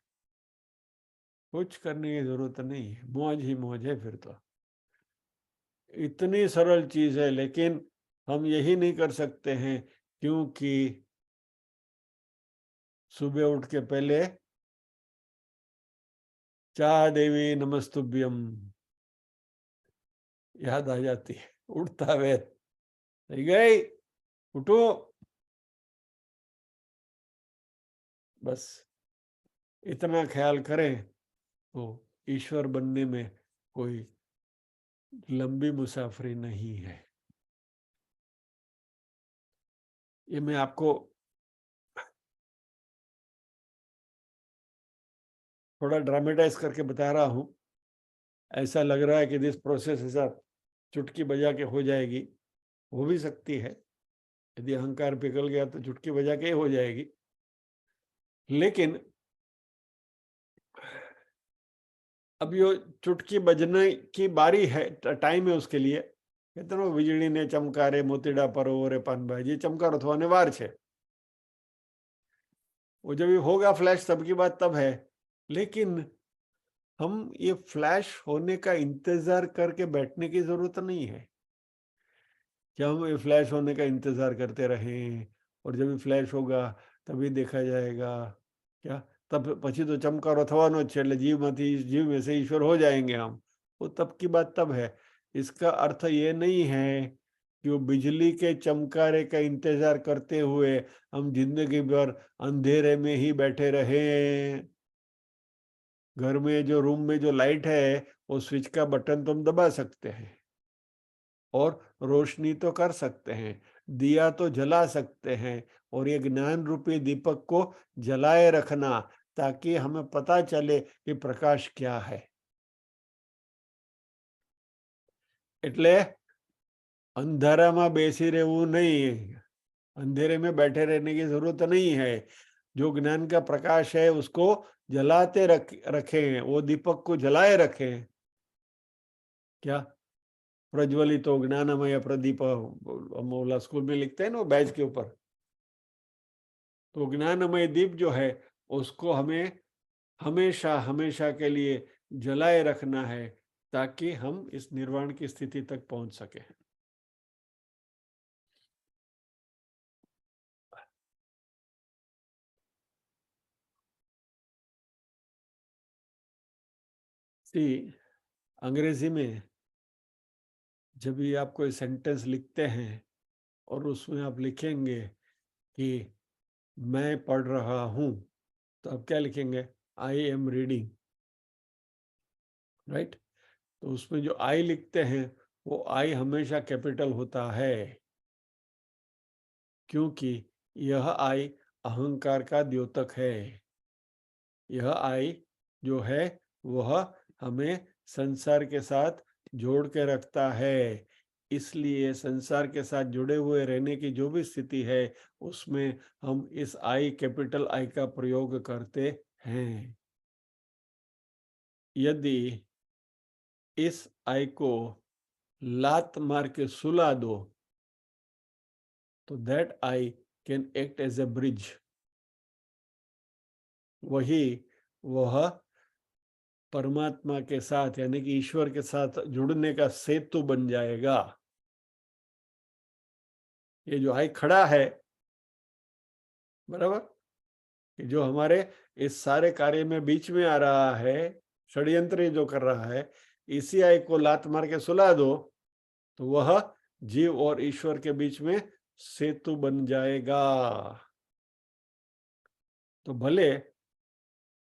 [SPEAKER 1] कुछ करने की जरूरत नहीं है, मौज ही मौज है फिर तो। इतनी सरल चीज है, लेकिन हम यही नहीं कर सकते हैं क्योंकि सुबह उठ के पहले चा देवी नमस्तुभ्यम याद आ जाती है, उठता वेद થઈ गई, उठो, बस इतना ख्याल करें तो ईश्वर बनने में कोई लंबी मुसाफरी नहीं है। ये मैं आपको थोड़ा ड्रामेटाइज करके बता रहा हूं। ऐसा लग रहा है कि दिस प्रोसेस ऐसा चुटकी बजा के हो जाएगी, हो भी सकती है, यदि अहंकार पिघल गया तो चुटकी बजा के हो जाएगी, लेकिन अब यो चुटकी बजने की बारी है, टाइम है उसके लिए। कहते ना, વીજળી ने चमकारे मोतीडा परो रे पानभाई, ये चमकारो थवाने वार छे। वो जब होगा फ्लैश तब की बात तब है, लेकिन हम ये फ्लैश होने का इंतजार करके बैठने की जरूरत नहीं है कि हम ये फ्लैश होने का इंतजार करते रहें और जब भी फ्लैश होगा तभी देखा जाएगा। क्या तब पछी तो चमकारो थवानो छे, એટલે जीव में से ईश्वर हो जाएंगे हम, वो तब की बात तब है। इसका अर्थ ये नहीं है कि वो बिजली के चमकारे का इंतजार करते हुए हम जिंदगी भर अंधेरे में ही बैठे रहें। घर में जो रूम में जो लाइट है वो स्विच का बटन तो हम दबा सकते हैं और रोशनी तो कर सकते हैं, दिया तो जला सकते हैं, और ये ज्ञान रूपी दीपक को जलाए रखना ताकि हमें पता चले कि प्रकाश क्या है। એટલે અંધારામાં બેસી રહેવું નહીં, अंधेरे में बैठे रहने की जरूरत नहीं है। जो ज्ञान का प्रकाश है उसको जलाते रखें, वो दीपक को जलाए रखें। क्या प्रज्वलितो ज्ञानमय प्रदीप, हम ओला स्कूल में लिखते हैं ना बैज के ऊपर। तो ज्ञानमय दीप जो है उसको हमें हमेशा हमेशा के लिए जलाए रखना है, ताकि हम इस निर्वाण की स्थिति तक पहुंच सके। अंग्रेजी में जब भी आप कोई सेंटेंस लिखते हैं और उसमें आप लिखेंगे कि मैं पढ़ रहा हूं, तो आप क्या लिखेंगे? I am reading, right? तो उसमें जो आई लिखते हैं वो आई हमेशा कैपिटल होता है, क्योंकि यह आई अहंकार का द्योतक है। यह आई जो है वह हमें संसार के साथ जोड़ के रखता है। इसलिए संसार के साथ जुड़े हुए रहने की जो भी स्थिति है उसमें हम इस आई, कैपिटल आई का प्रयोग करते हैं। यदि इस आई को लात मार के सुला दो तो that I can act as a bridge. वह परमात्मा के साथ यानी कि ईश्वर के साथ जुड़ने का सेतु बन जाएगा। ये जो आई खड़ा है, बराबर, कि जो हमारे इस सारे कार्य में बीच में आ रहा है, षड्यंत्र जो कर रहा है, इसी आई को लात मार के सुला दो तो वह जीव और ईश्वर के बीच में सेतु बन जाएगा। तो भले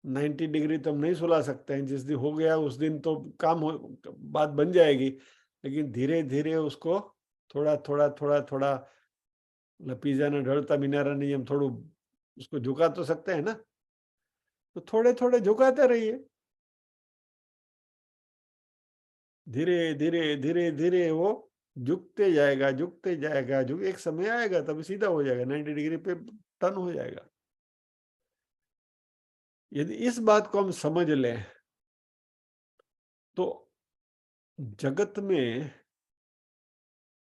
[SPEAKER 1] 90 डिग्री तो हम नहीं सुला सकते हैं, जिस दिन हो गया उस दिन तो बात बन जाएगी, लेकिन धीरे धीरे उसको थोड़ा थोड़ा थोड़ा थोड़ा पिज्जा ने ढलता मीनारा नहीं, हम थोड़ा उसको झुका तो सकते हैं ना, तो थोड़े थोड़े झुकाते रहिए। धीरे धीरे धीरे धीरे वो झुकते जाएगा, झुकते जाएगा, एक समय आएगा तब सीधा हो जाएगा, 90 डिग्री पे टर्न हो जाएगा। यदि इस बात को हम समझ लें तो जगत में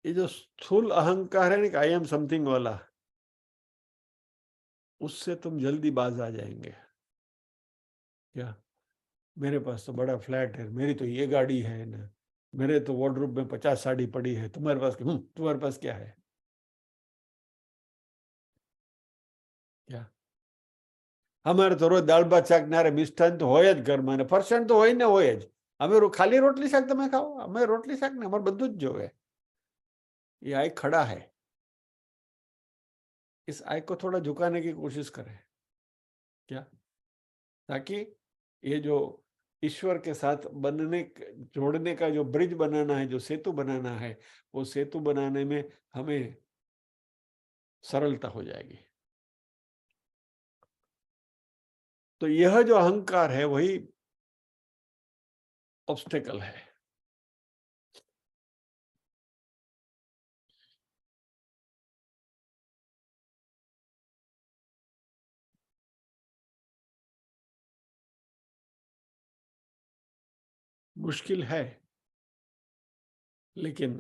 [SPEAKER 1] ये जो स्थूल अहंकार है ना, आई एम समथिंग वाला, उससे तुम जल्दी बाज आ जाएंगे। क्या मेरे पास तो बड़ा फ्लैट है, मेरी तो ये गाड़ी है ना, मेरे तो वार्डरोब में 50 साड़ी पड़ी है, तुम्हारे पास तुम्हारे पास क्या है? क्या અમારે તો રોજ દાળ ભાત શાક નારે મિષ્ટાન તો હોય જ ઘરમાં, ને ફરસાણ તો હોય ને હોય જ. અમે ખાલી રોટલી શાક તમે ખાઓ? અમે રોટલી શાક ને અમારે બધું જ જોવે. ये आई खड़ा है, इस आई को थोड़ा झुकाने की कोशिश करें। क्या? ताकि ये जो ईश्वर के साथ जोड़ने का जो ब्रिज बनाना है, जो सेतु बनाना है, वो सेतु बनाने में हमें सरलता हो जाएगी। तो यह जो अहंकार है वही ऑब्स्टेकल है। मुश्किल है लेकिन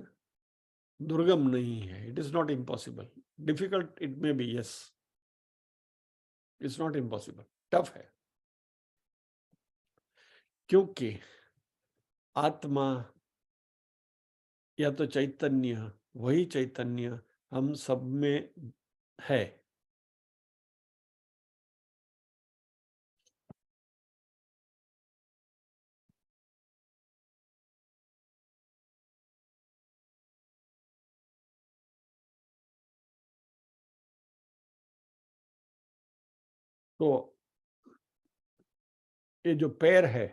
[SPEAKER 1] दुर्गम नहीं है। It is not impossible. Difficult it may be, yes, it's not impossible, tough है। क्योंकि आत्मा या तो चैतन्य, वही चैतन्य हम सब में है। तो ये जो पैर है,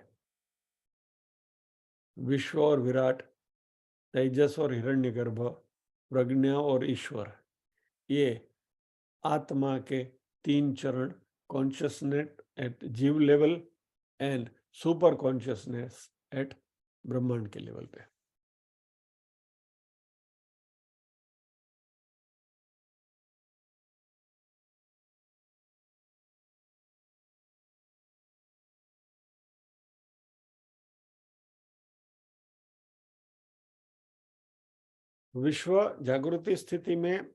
[SPEAKER 1] विश्व और विराट, तेजस और हिरण्यगर्भ, प्रज्ञा और ईश्वर, ये आत्मा के 3 चरण, कॉन्शियसनेस एट जीव level and super consciousness at ब्रह्मांड के लेवल पे। विश्व जागृति स्थिति में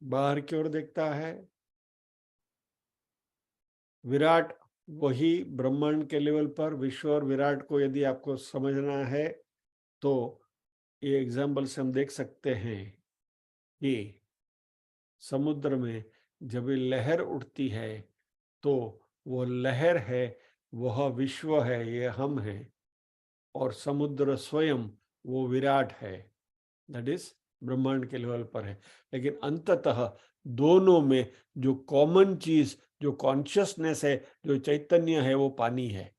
[SPEAKER 1] बाहर की ओर देखता है, विराट वही ब्रह्मांड के लेवल पर। विश्व और विराट को यदि आपको समझना है तो ये एग्जाम्पल से हम देख सकते हैं कि समुद्र में जब लहर उठती है तो वो लहर है, वह विश्व है, ये हम हैं, और समुद्र स्वयं वो विराट है, दैट इज ब्रह्मांड के लेवल पर है। लेकिन अंततः दोनों में जो कॉमन चीज, जो कॉन्शियसनेस है, जो चैतन्य है, वो पानी है।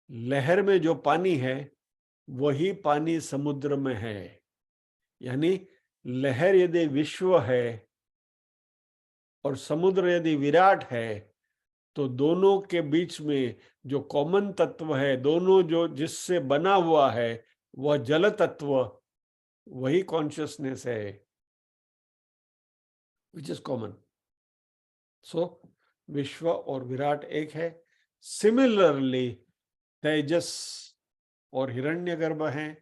[SPEAKER 1] लहर में जो पानी है वही पानी समुद्र में है। यानी लहर यदि विश्व है और समुद्र यदि विराट है तो दोनों के बीच में जो कॉमन तत्व है, दोनों जो जिससे बना हुआ है, वह जल तत्व, वही कॉन्शियसनेस है, विच इज कॉमन। सो विश्व और विराट एक है। सिमिलरली तेजस और हिरण्यगर्भ हैं,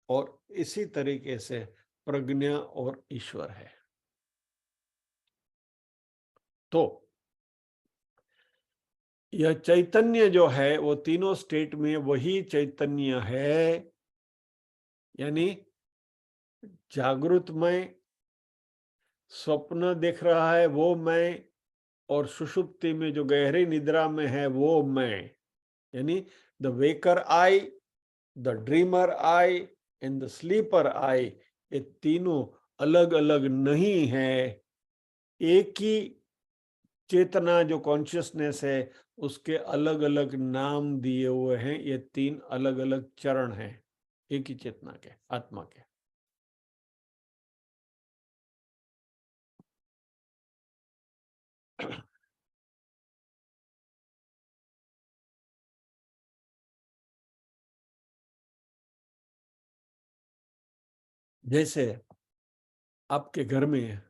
[SPEAKER 1] और इसी तरीके से प्रज्ञा और ईश्वर है। तो यह चैतन्य जो है वो तीनों स्टेट में वही चैतन्य है। यानी जागृत में स्वप्न देख रहा है वो मैं, और सुषुप्ति में जो गहरी निद्रा में है वो मैं। यानी the waker I, the dreamer I and the sleeper I, ये तीनों अलग अलग नहीं है। एक ही चेतना जो कॉन्शियसनेस है उसके अलग अलग नाम दिए हुए हैं। ये तीन अलग अलग चरण हैं एक ही चेतना के, आत्मा के। जैसे आपके घर में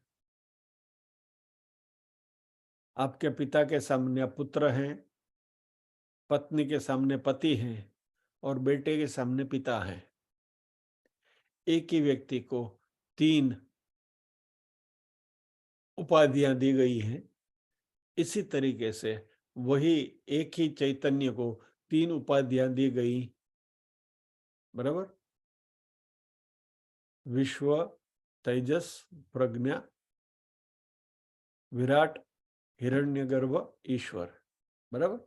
[SPEAKER 1] आपके पिता के सामने पुत्र हैं, पत्नी के सामने पति हैं, और बेटे के सामने पिता हैं। एक ही व्यक्ति को तीन उपाधियां दी गई हैं। इसी तरीके से वही एक ही चैतन्य को तीन उपाधियां दी गई, बराबर। विश्व, तेजस, प्रज्ञा, विराट, हिरण्यगर्भ, ईश्वर, बराबर।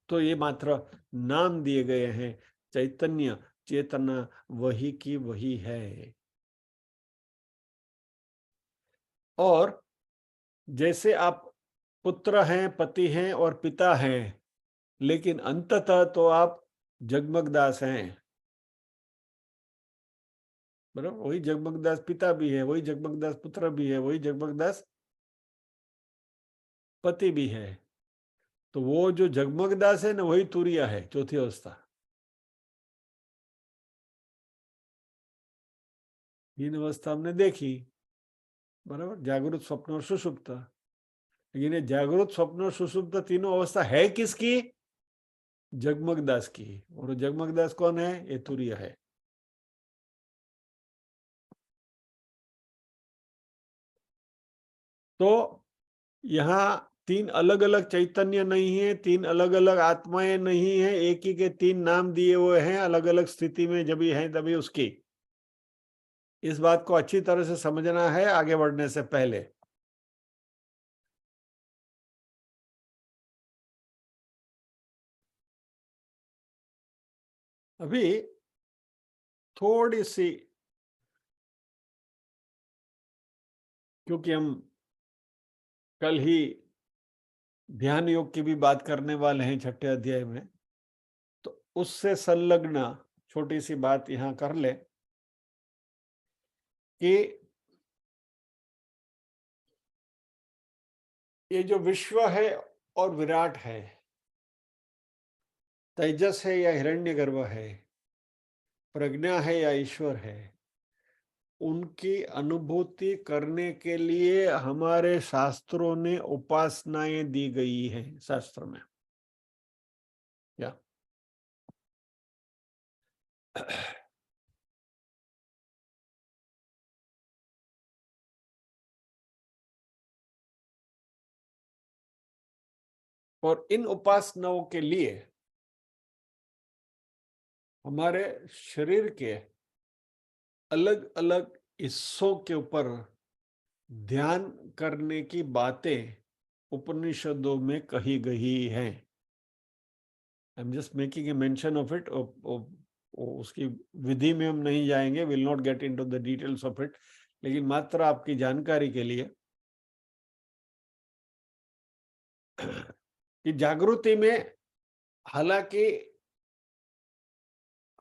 [SPEAKER 1] तो ये मात्र नाम दिए गए हैं। चैतन्य, चेतना वही की वही है। और जैसे आप पुत्र हैं, पति हैं और पिता हैं, लेकिन अंततः तो आप जगमग दास हैं, बराबर। वही जगमग दास पिता भी है, वही जगमग दास पुत्र भी है, वही जगमग दास पति भी है। तो वो जो जगमग दास है ना, वही तुरिया है, चौथी अवस्था। तीन अवस्था हमने देखी, बराबर, जागृत, स्वप्न और सुषुप्त। लेकिन ये जागृत, स्वप्न और सुषुप्त तीनों अवस्था है किसकी? जगमग दास की। और जगमग दास कौन है? ये तुरिया है। तो यहाँ तीन अलग अलग चैतन्य नहीं है, तीन अलग अलग आत्माएं नहीं है, एक ही के तीन नाम दिए हुए हैं। अलग अलग स्थिति में जब है तभी उसकी। इस बात को अच्छी तरह से समझना है आगे बढ़ने से पहले। अभी थोड़ी सी, क्योंकि हम कल ही ध्यान योग की भी बात करने वाले हैं छठे अध्याय में, तो उससे संलग्न छोटी सी बात यहां कर ले कि ये जो विश्व है और विराट है, तेजस है या हिरण्यगर्भ है, प्रज्ञा है या ईश्वर है, उनकी अनुभूति करने के लिए हमारे शास्त्रों ने उपासनाएं दी गई हैं। शास्त्र में या और इन उपासनाओं के लिए हमारे शरीर के अलग अलग हिस्सों के ऊपर ध्यान करने की बातें उपनिषदों में कही गई हैं। I am just making a mention of it. उसकी विधि में हम नहीं जाएंगे, will not get into the details of it, लेकिन मात्र आपकी जानकारी के लिए कि जागृति में हालांकि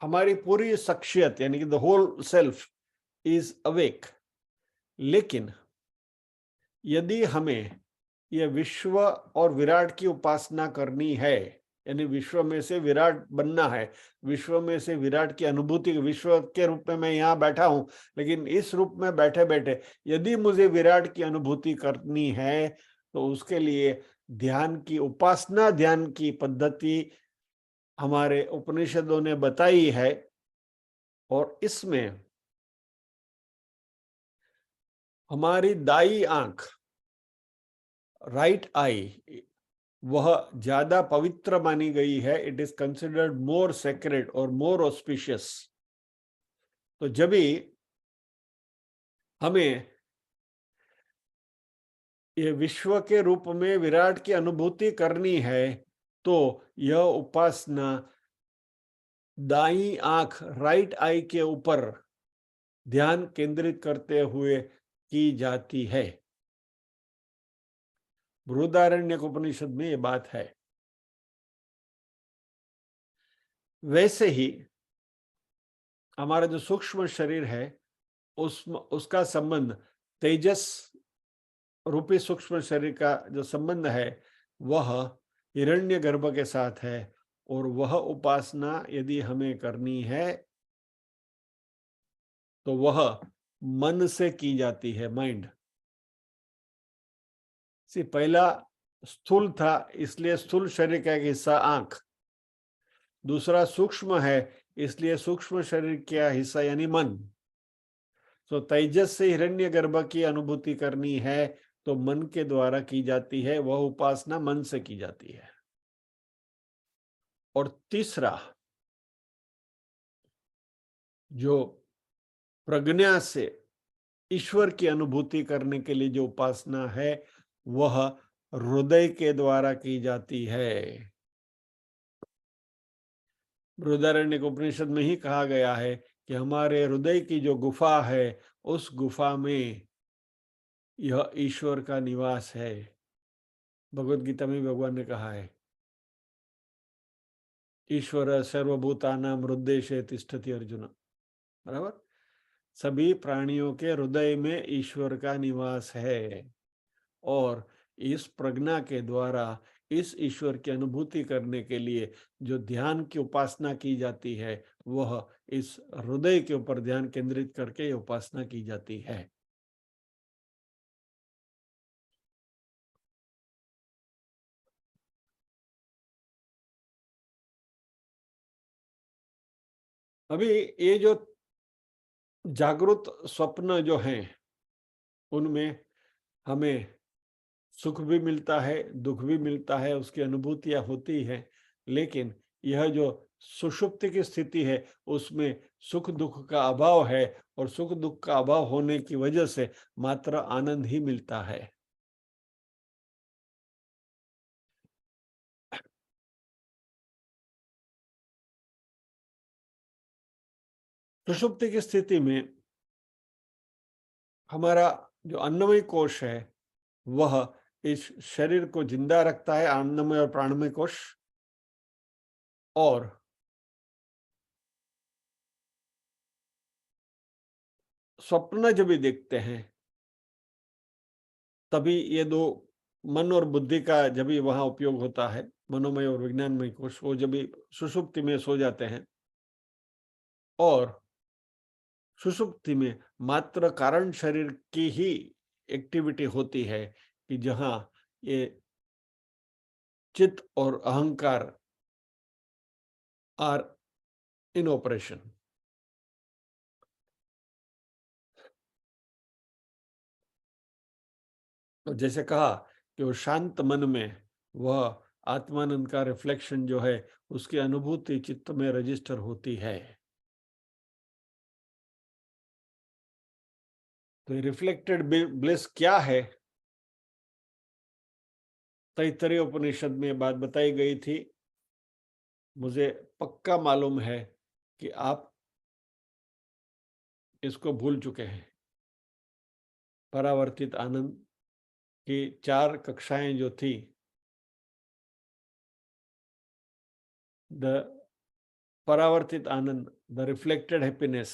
[SPEAKER 1] हमारी पूरी शख्सियत यानी कि the whole self is awake, लेकिन यदि हमें यह विश्व और विराट की उपासना करनी है, यानी विश्व में से विराट बनना है, विश्व में से विराट की अनुभूति, विश्व के रूप में मैं यहाँ बैठा हूं, लेकिन इस रूप में बैठे बैठे यदि मुझे विराट की अनुभूति करनी है तो उसके लिए ध्यान की उपासना, ध्यान की पद्धति हमारे उपनिषदों ने बताई है। और इसमें हमारी दाई आंख, राइट आई, वह ज्यादा पवित्र मानी गई है। It is considered more sacred और मोर ऑस्पिशियस। तो जब भी हमें ये विश्व के रूप में विराट की अनुभूति करनी है तो यह उपासना दाई आंख, राइट आई के ऊपर ध्यान केंद्रित करते हुए की जाती है। बृहदारण्यक उपनिषद में ये बात है। वैसे ही हमारा जो सूक्ष्म शरीर है उसका संबंध तेजस रूपी सूक्ष्म शरीर का जो संबंध है वह हिरण्यगर्भ के साथ है। और वह उपासना यदि हमें करनी है तो वह मन से की जाती है, माइंड से। पहला स्थूल था, इसलिए स्थूल शरीर का एक हिस्सा आंख, दूसरा सूक्ष्म है इसलिए सूक्ष्म शरीर का हिस्सा यानी मन। तो तेजस से हिरण्यगर्भ की अनुभूति करनी है तो मन के द्वारा की जाती है, वह उपासना मन से की जाती है। और तीसरा जो प्रज्ञा से ईश्वर की अनुभूति करने के लिए जो उपासना है वह हृदय के द्वारा की जाती है। बृहदारण्यक उपनिषद में ही कहा गया है कि हमारे हृदय की जो गुफा है उस गुफा में यह ईश्वर का निवास है। भगवत गीता में भगवान ने कहा है, ईश्वर सर्वभूतानां हृदयेशे तिष्ठति अर्जुन। बराबर, सभी प्राणियों के हृदय में ईश्वर का निवास है। और इस प्रज्ञा के द्वारा इस ईश्वर की अनुभूति करने के लिए जो ध्यान की उपासना की जाती है वह इस हृदय के ऊपर ध्यान केंद्रित करके उपासना की जाती है। अभी ये जो जागृत स्वप्न जो हैं उनमें हमें सुख भी मिलता है, दुख भी मिलता है, उसकी अनुभूतियां होती हैं, लेकिन यह जो सुषुप्ति की स्थिति है उसमें सुख दुख का अभाव है और सुख दुख का अभाव होने की वजह से मात्र आनंद ही मिलता है। सुषुप्ति की स्थिति में हमारा जो अन्नमय कोश है वह इस शरीर को जिंदा रखता है, अन्नमय और प्राणमय कोश। और स्वप्न जब भी देखते हैं तभी ये दो मन और बुद्धि का जब भी वहां उपयोग होता है, मनोमय और विज्ञानमय कोश, वो जब भी सुषुप्ति में सो जाते हैं और सुषुप्ति में मात्र कारण शरीर की ही एक्टिविटी होती है कि जहां ये चित्त और अहंकार आर इन ऑपरेशन। तो जैसे कहा कि वो शांत मन में वह आत्मानंद का रिफ्लेक्शन जो है उसकी अनुभूति चित्त में रजिस्टर होती है। तो रिफ्लेक्टेड ब्लिस क्या है? तैत्तरीय उपनिषद में बात बताई गई थी। मुझे पक्का मालूम है कि आप इसको भूल चुके हैं। परावर्तित आनंद की 4 कक्षाएं जो थी, द परावर्तित आनंद, द रिफ्लेक्टेड हैप्पीनेस,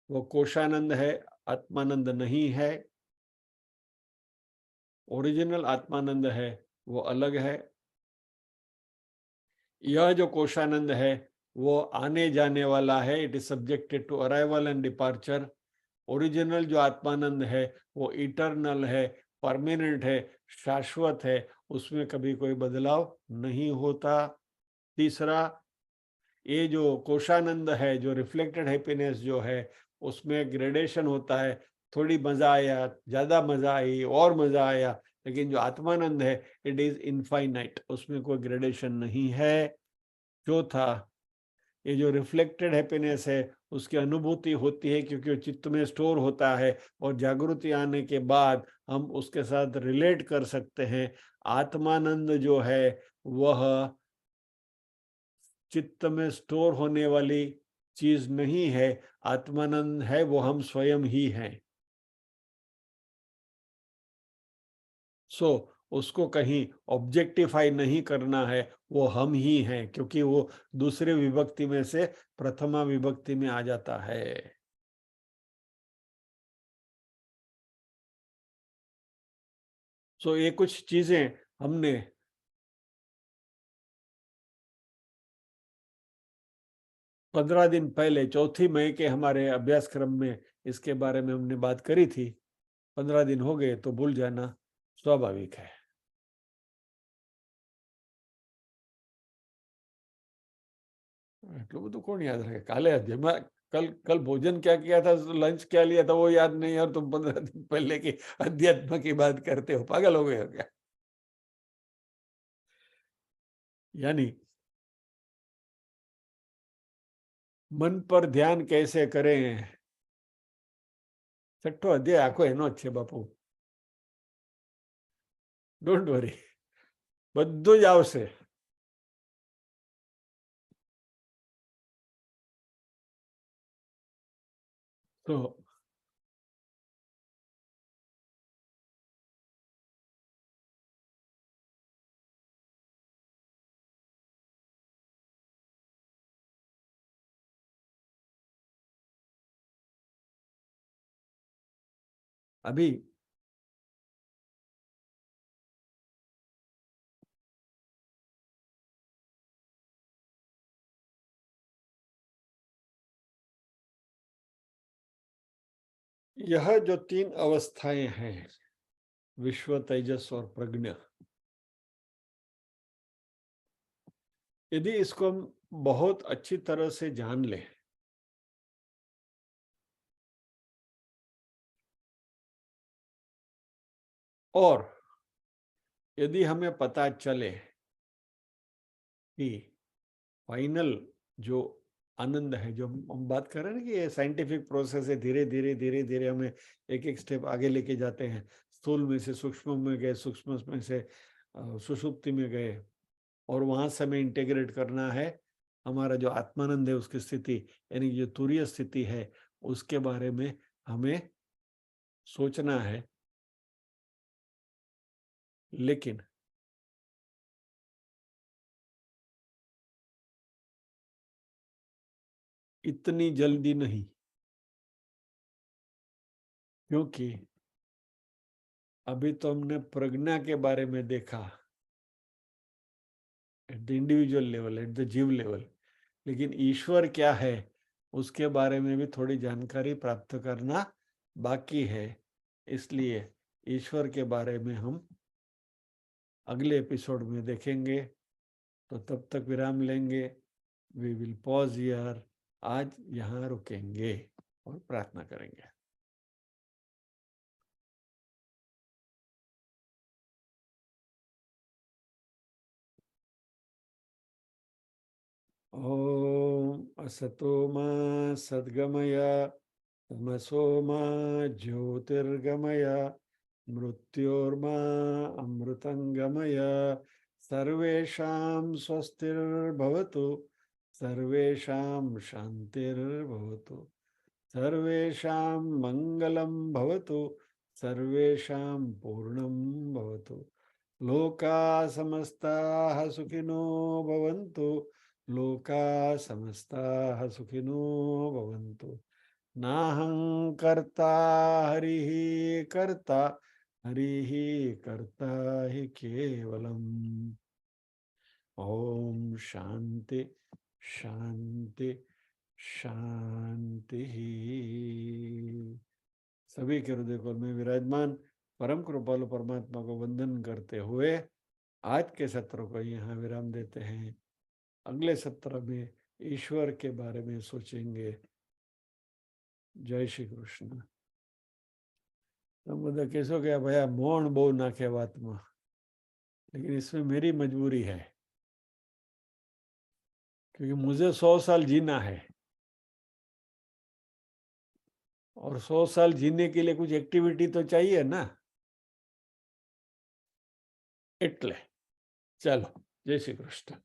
[SPEAKER 1] वो कोशानंद है, आत्मानंद नहीं है। ओरिजिनल आत्मानंद है वो अलग है। यह जो कोशानंद है वो आने जाने वाला है, it is subjected to arrival and departure. Original जो आत्मानंद है वो इटर्नल है, परमानेंट है, शाश्वत है, उसमें कभी कोई बदलाव नहीं होता। तीसरा, ये जो कोशानंद है, जो रिफ्लेक्टेड हैप्पीनेस जो है, उसमें ग्रेडेशन होता है। थोड़ी मजा आया, ज्यादा मजा आई, और मजा आया। लेकिन जो आत्मानंद है इट इज इनफाइनाइट, उसमें कोई ग्रेडेशन नहीं है। चौथा, ये जो रिफ्लेक्टेड हैप्पीनेस है उसकी अनुभूति होती है क्योंकि वो चित्त में स्टोर होता है, और जागृति आने के बाद हम उसके साथ रिलेट कर सकते हैं। आत्मानंद जो है वह चित्त में स्टोर होने वाली चीज नहीं है। आत्मानंद है वो हम स्वयं ही हैं। सो उसको कहीं ऑब्जेक्टिफाई नहीं करना है, वो हम ही हैं, क्योंकि वो दूसरे विभक्ति में से प्रथमा विभक्ति में आ जाता है। सो ये कुछ चीजें हमने 15 दिन पहले चौथी मई के हमारे अभ्यासक्रम में इसके बारे में हमने बात करी थी। 15 दिन हो गए तो भूल जाना स्वाभाविक है। એટલું બધું કોણ યાદ रखे? काले अध्याय कल कल भोजन क्या किया था, लंच क्या लिया था, वो याद नहीं, और तुम 15 दिन पहले की अध्यात्म की बात करते हो? पागल हो गए हो क्या? यानी मन पर ध्यान कैसे करें, छठो अध्याय आखो एनो ज छे बापू। डोंट वरी, બધું જ આવશે। तो अभी यह जो 3 अवस्थाएं हैं, विश्व, तेजस और प्रज्ञा, यदि इसको हम बहुत अच्छी तरह से जान लें, और यदि हमें पता चले कि फाइनल जो आनंद है, जो हम बात कर रहे हैं ना कि ये साइंटिफिक प्रोसेस है, धीरे धीरे धीरे धीरे हमें एक एक स्टेप आगे लेके जाते हैं। स्थूल में से सूक्ष्म में गए, सूक्ष्म में से सुषुप्ति में गए, और वहां से हमें इंटीग्रेट करना है हमारा जो आत्मानंद है उसकी स्थिति, यानी जो तुरीय स्थिति है उसके बारे में हमें सोचना है। लेकिन इतनी जल्दी नहीं, क्योंकि अभी तो हमने प्रज्ञा के बारे में देखा at the individual level, at the जीव लेवल। लेकिन ईश्वर क्या है उसके बारे में भी थोड़ी जानकारी प्राप्त करना बाकी है। इसलिए ईश्वर के बारे में हम अगले एपिसोड में देखेंगे। तो तब तक विराम लेंगे। We will pause here. आज यहाँ रुकेंगे और प्रार्थना करेंगे। ओम असतो मा सद्गमय तमसो मा ज्योतिर्गमय मृत्योर्मा अमृतंगमय सर्वेषां स्वस्तिर्भवतु सर्वेषां शान्तिर्भवतु सर्वेषां मंगलं भवतु सर्वेषां पूर्णं भवतु लोका समस्ताः सुखिनो भवन्तु लोका समस्ताः सुखिनो भवन्तु नाहं कर्ता हरिः कर्ता हरिः कर्ता हि केवलम् ओम शांति शांति शांति। सभी के हृदय कोल में विराजमान परम कृपालु परमात्मा को वंदन करते हुए आज के सत्र को यहाँ विराम देते हैं। अगले सत्र में ईश्वर के बारे में सोचेंगे। जय श्री कृष्ण। तो બધા કહેશો કે ભાઈ આ મૌન બહુ નાખે વાતમાં, लेकिन इसमें मेरी मजबूरी है क्योंकि मुझे 100 साल जीना है और 100 साल जीने के लिए कुछ एक्टिविटी तो चाहिए ना। એટલે चलो जय श्री कृष्ण।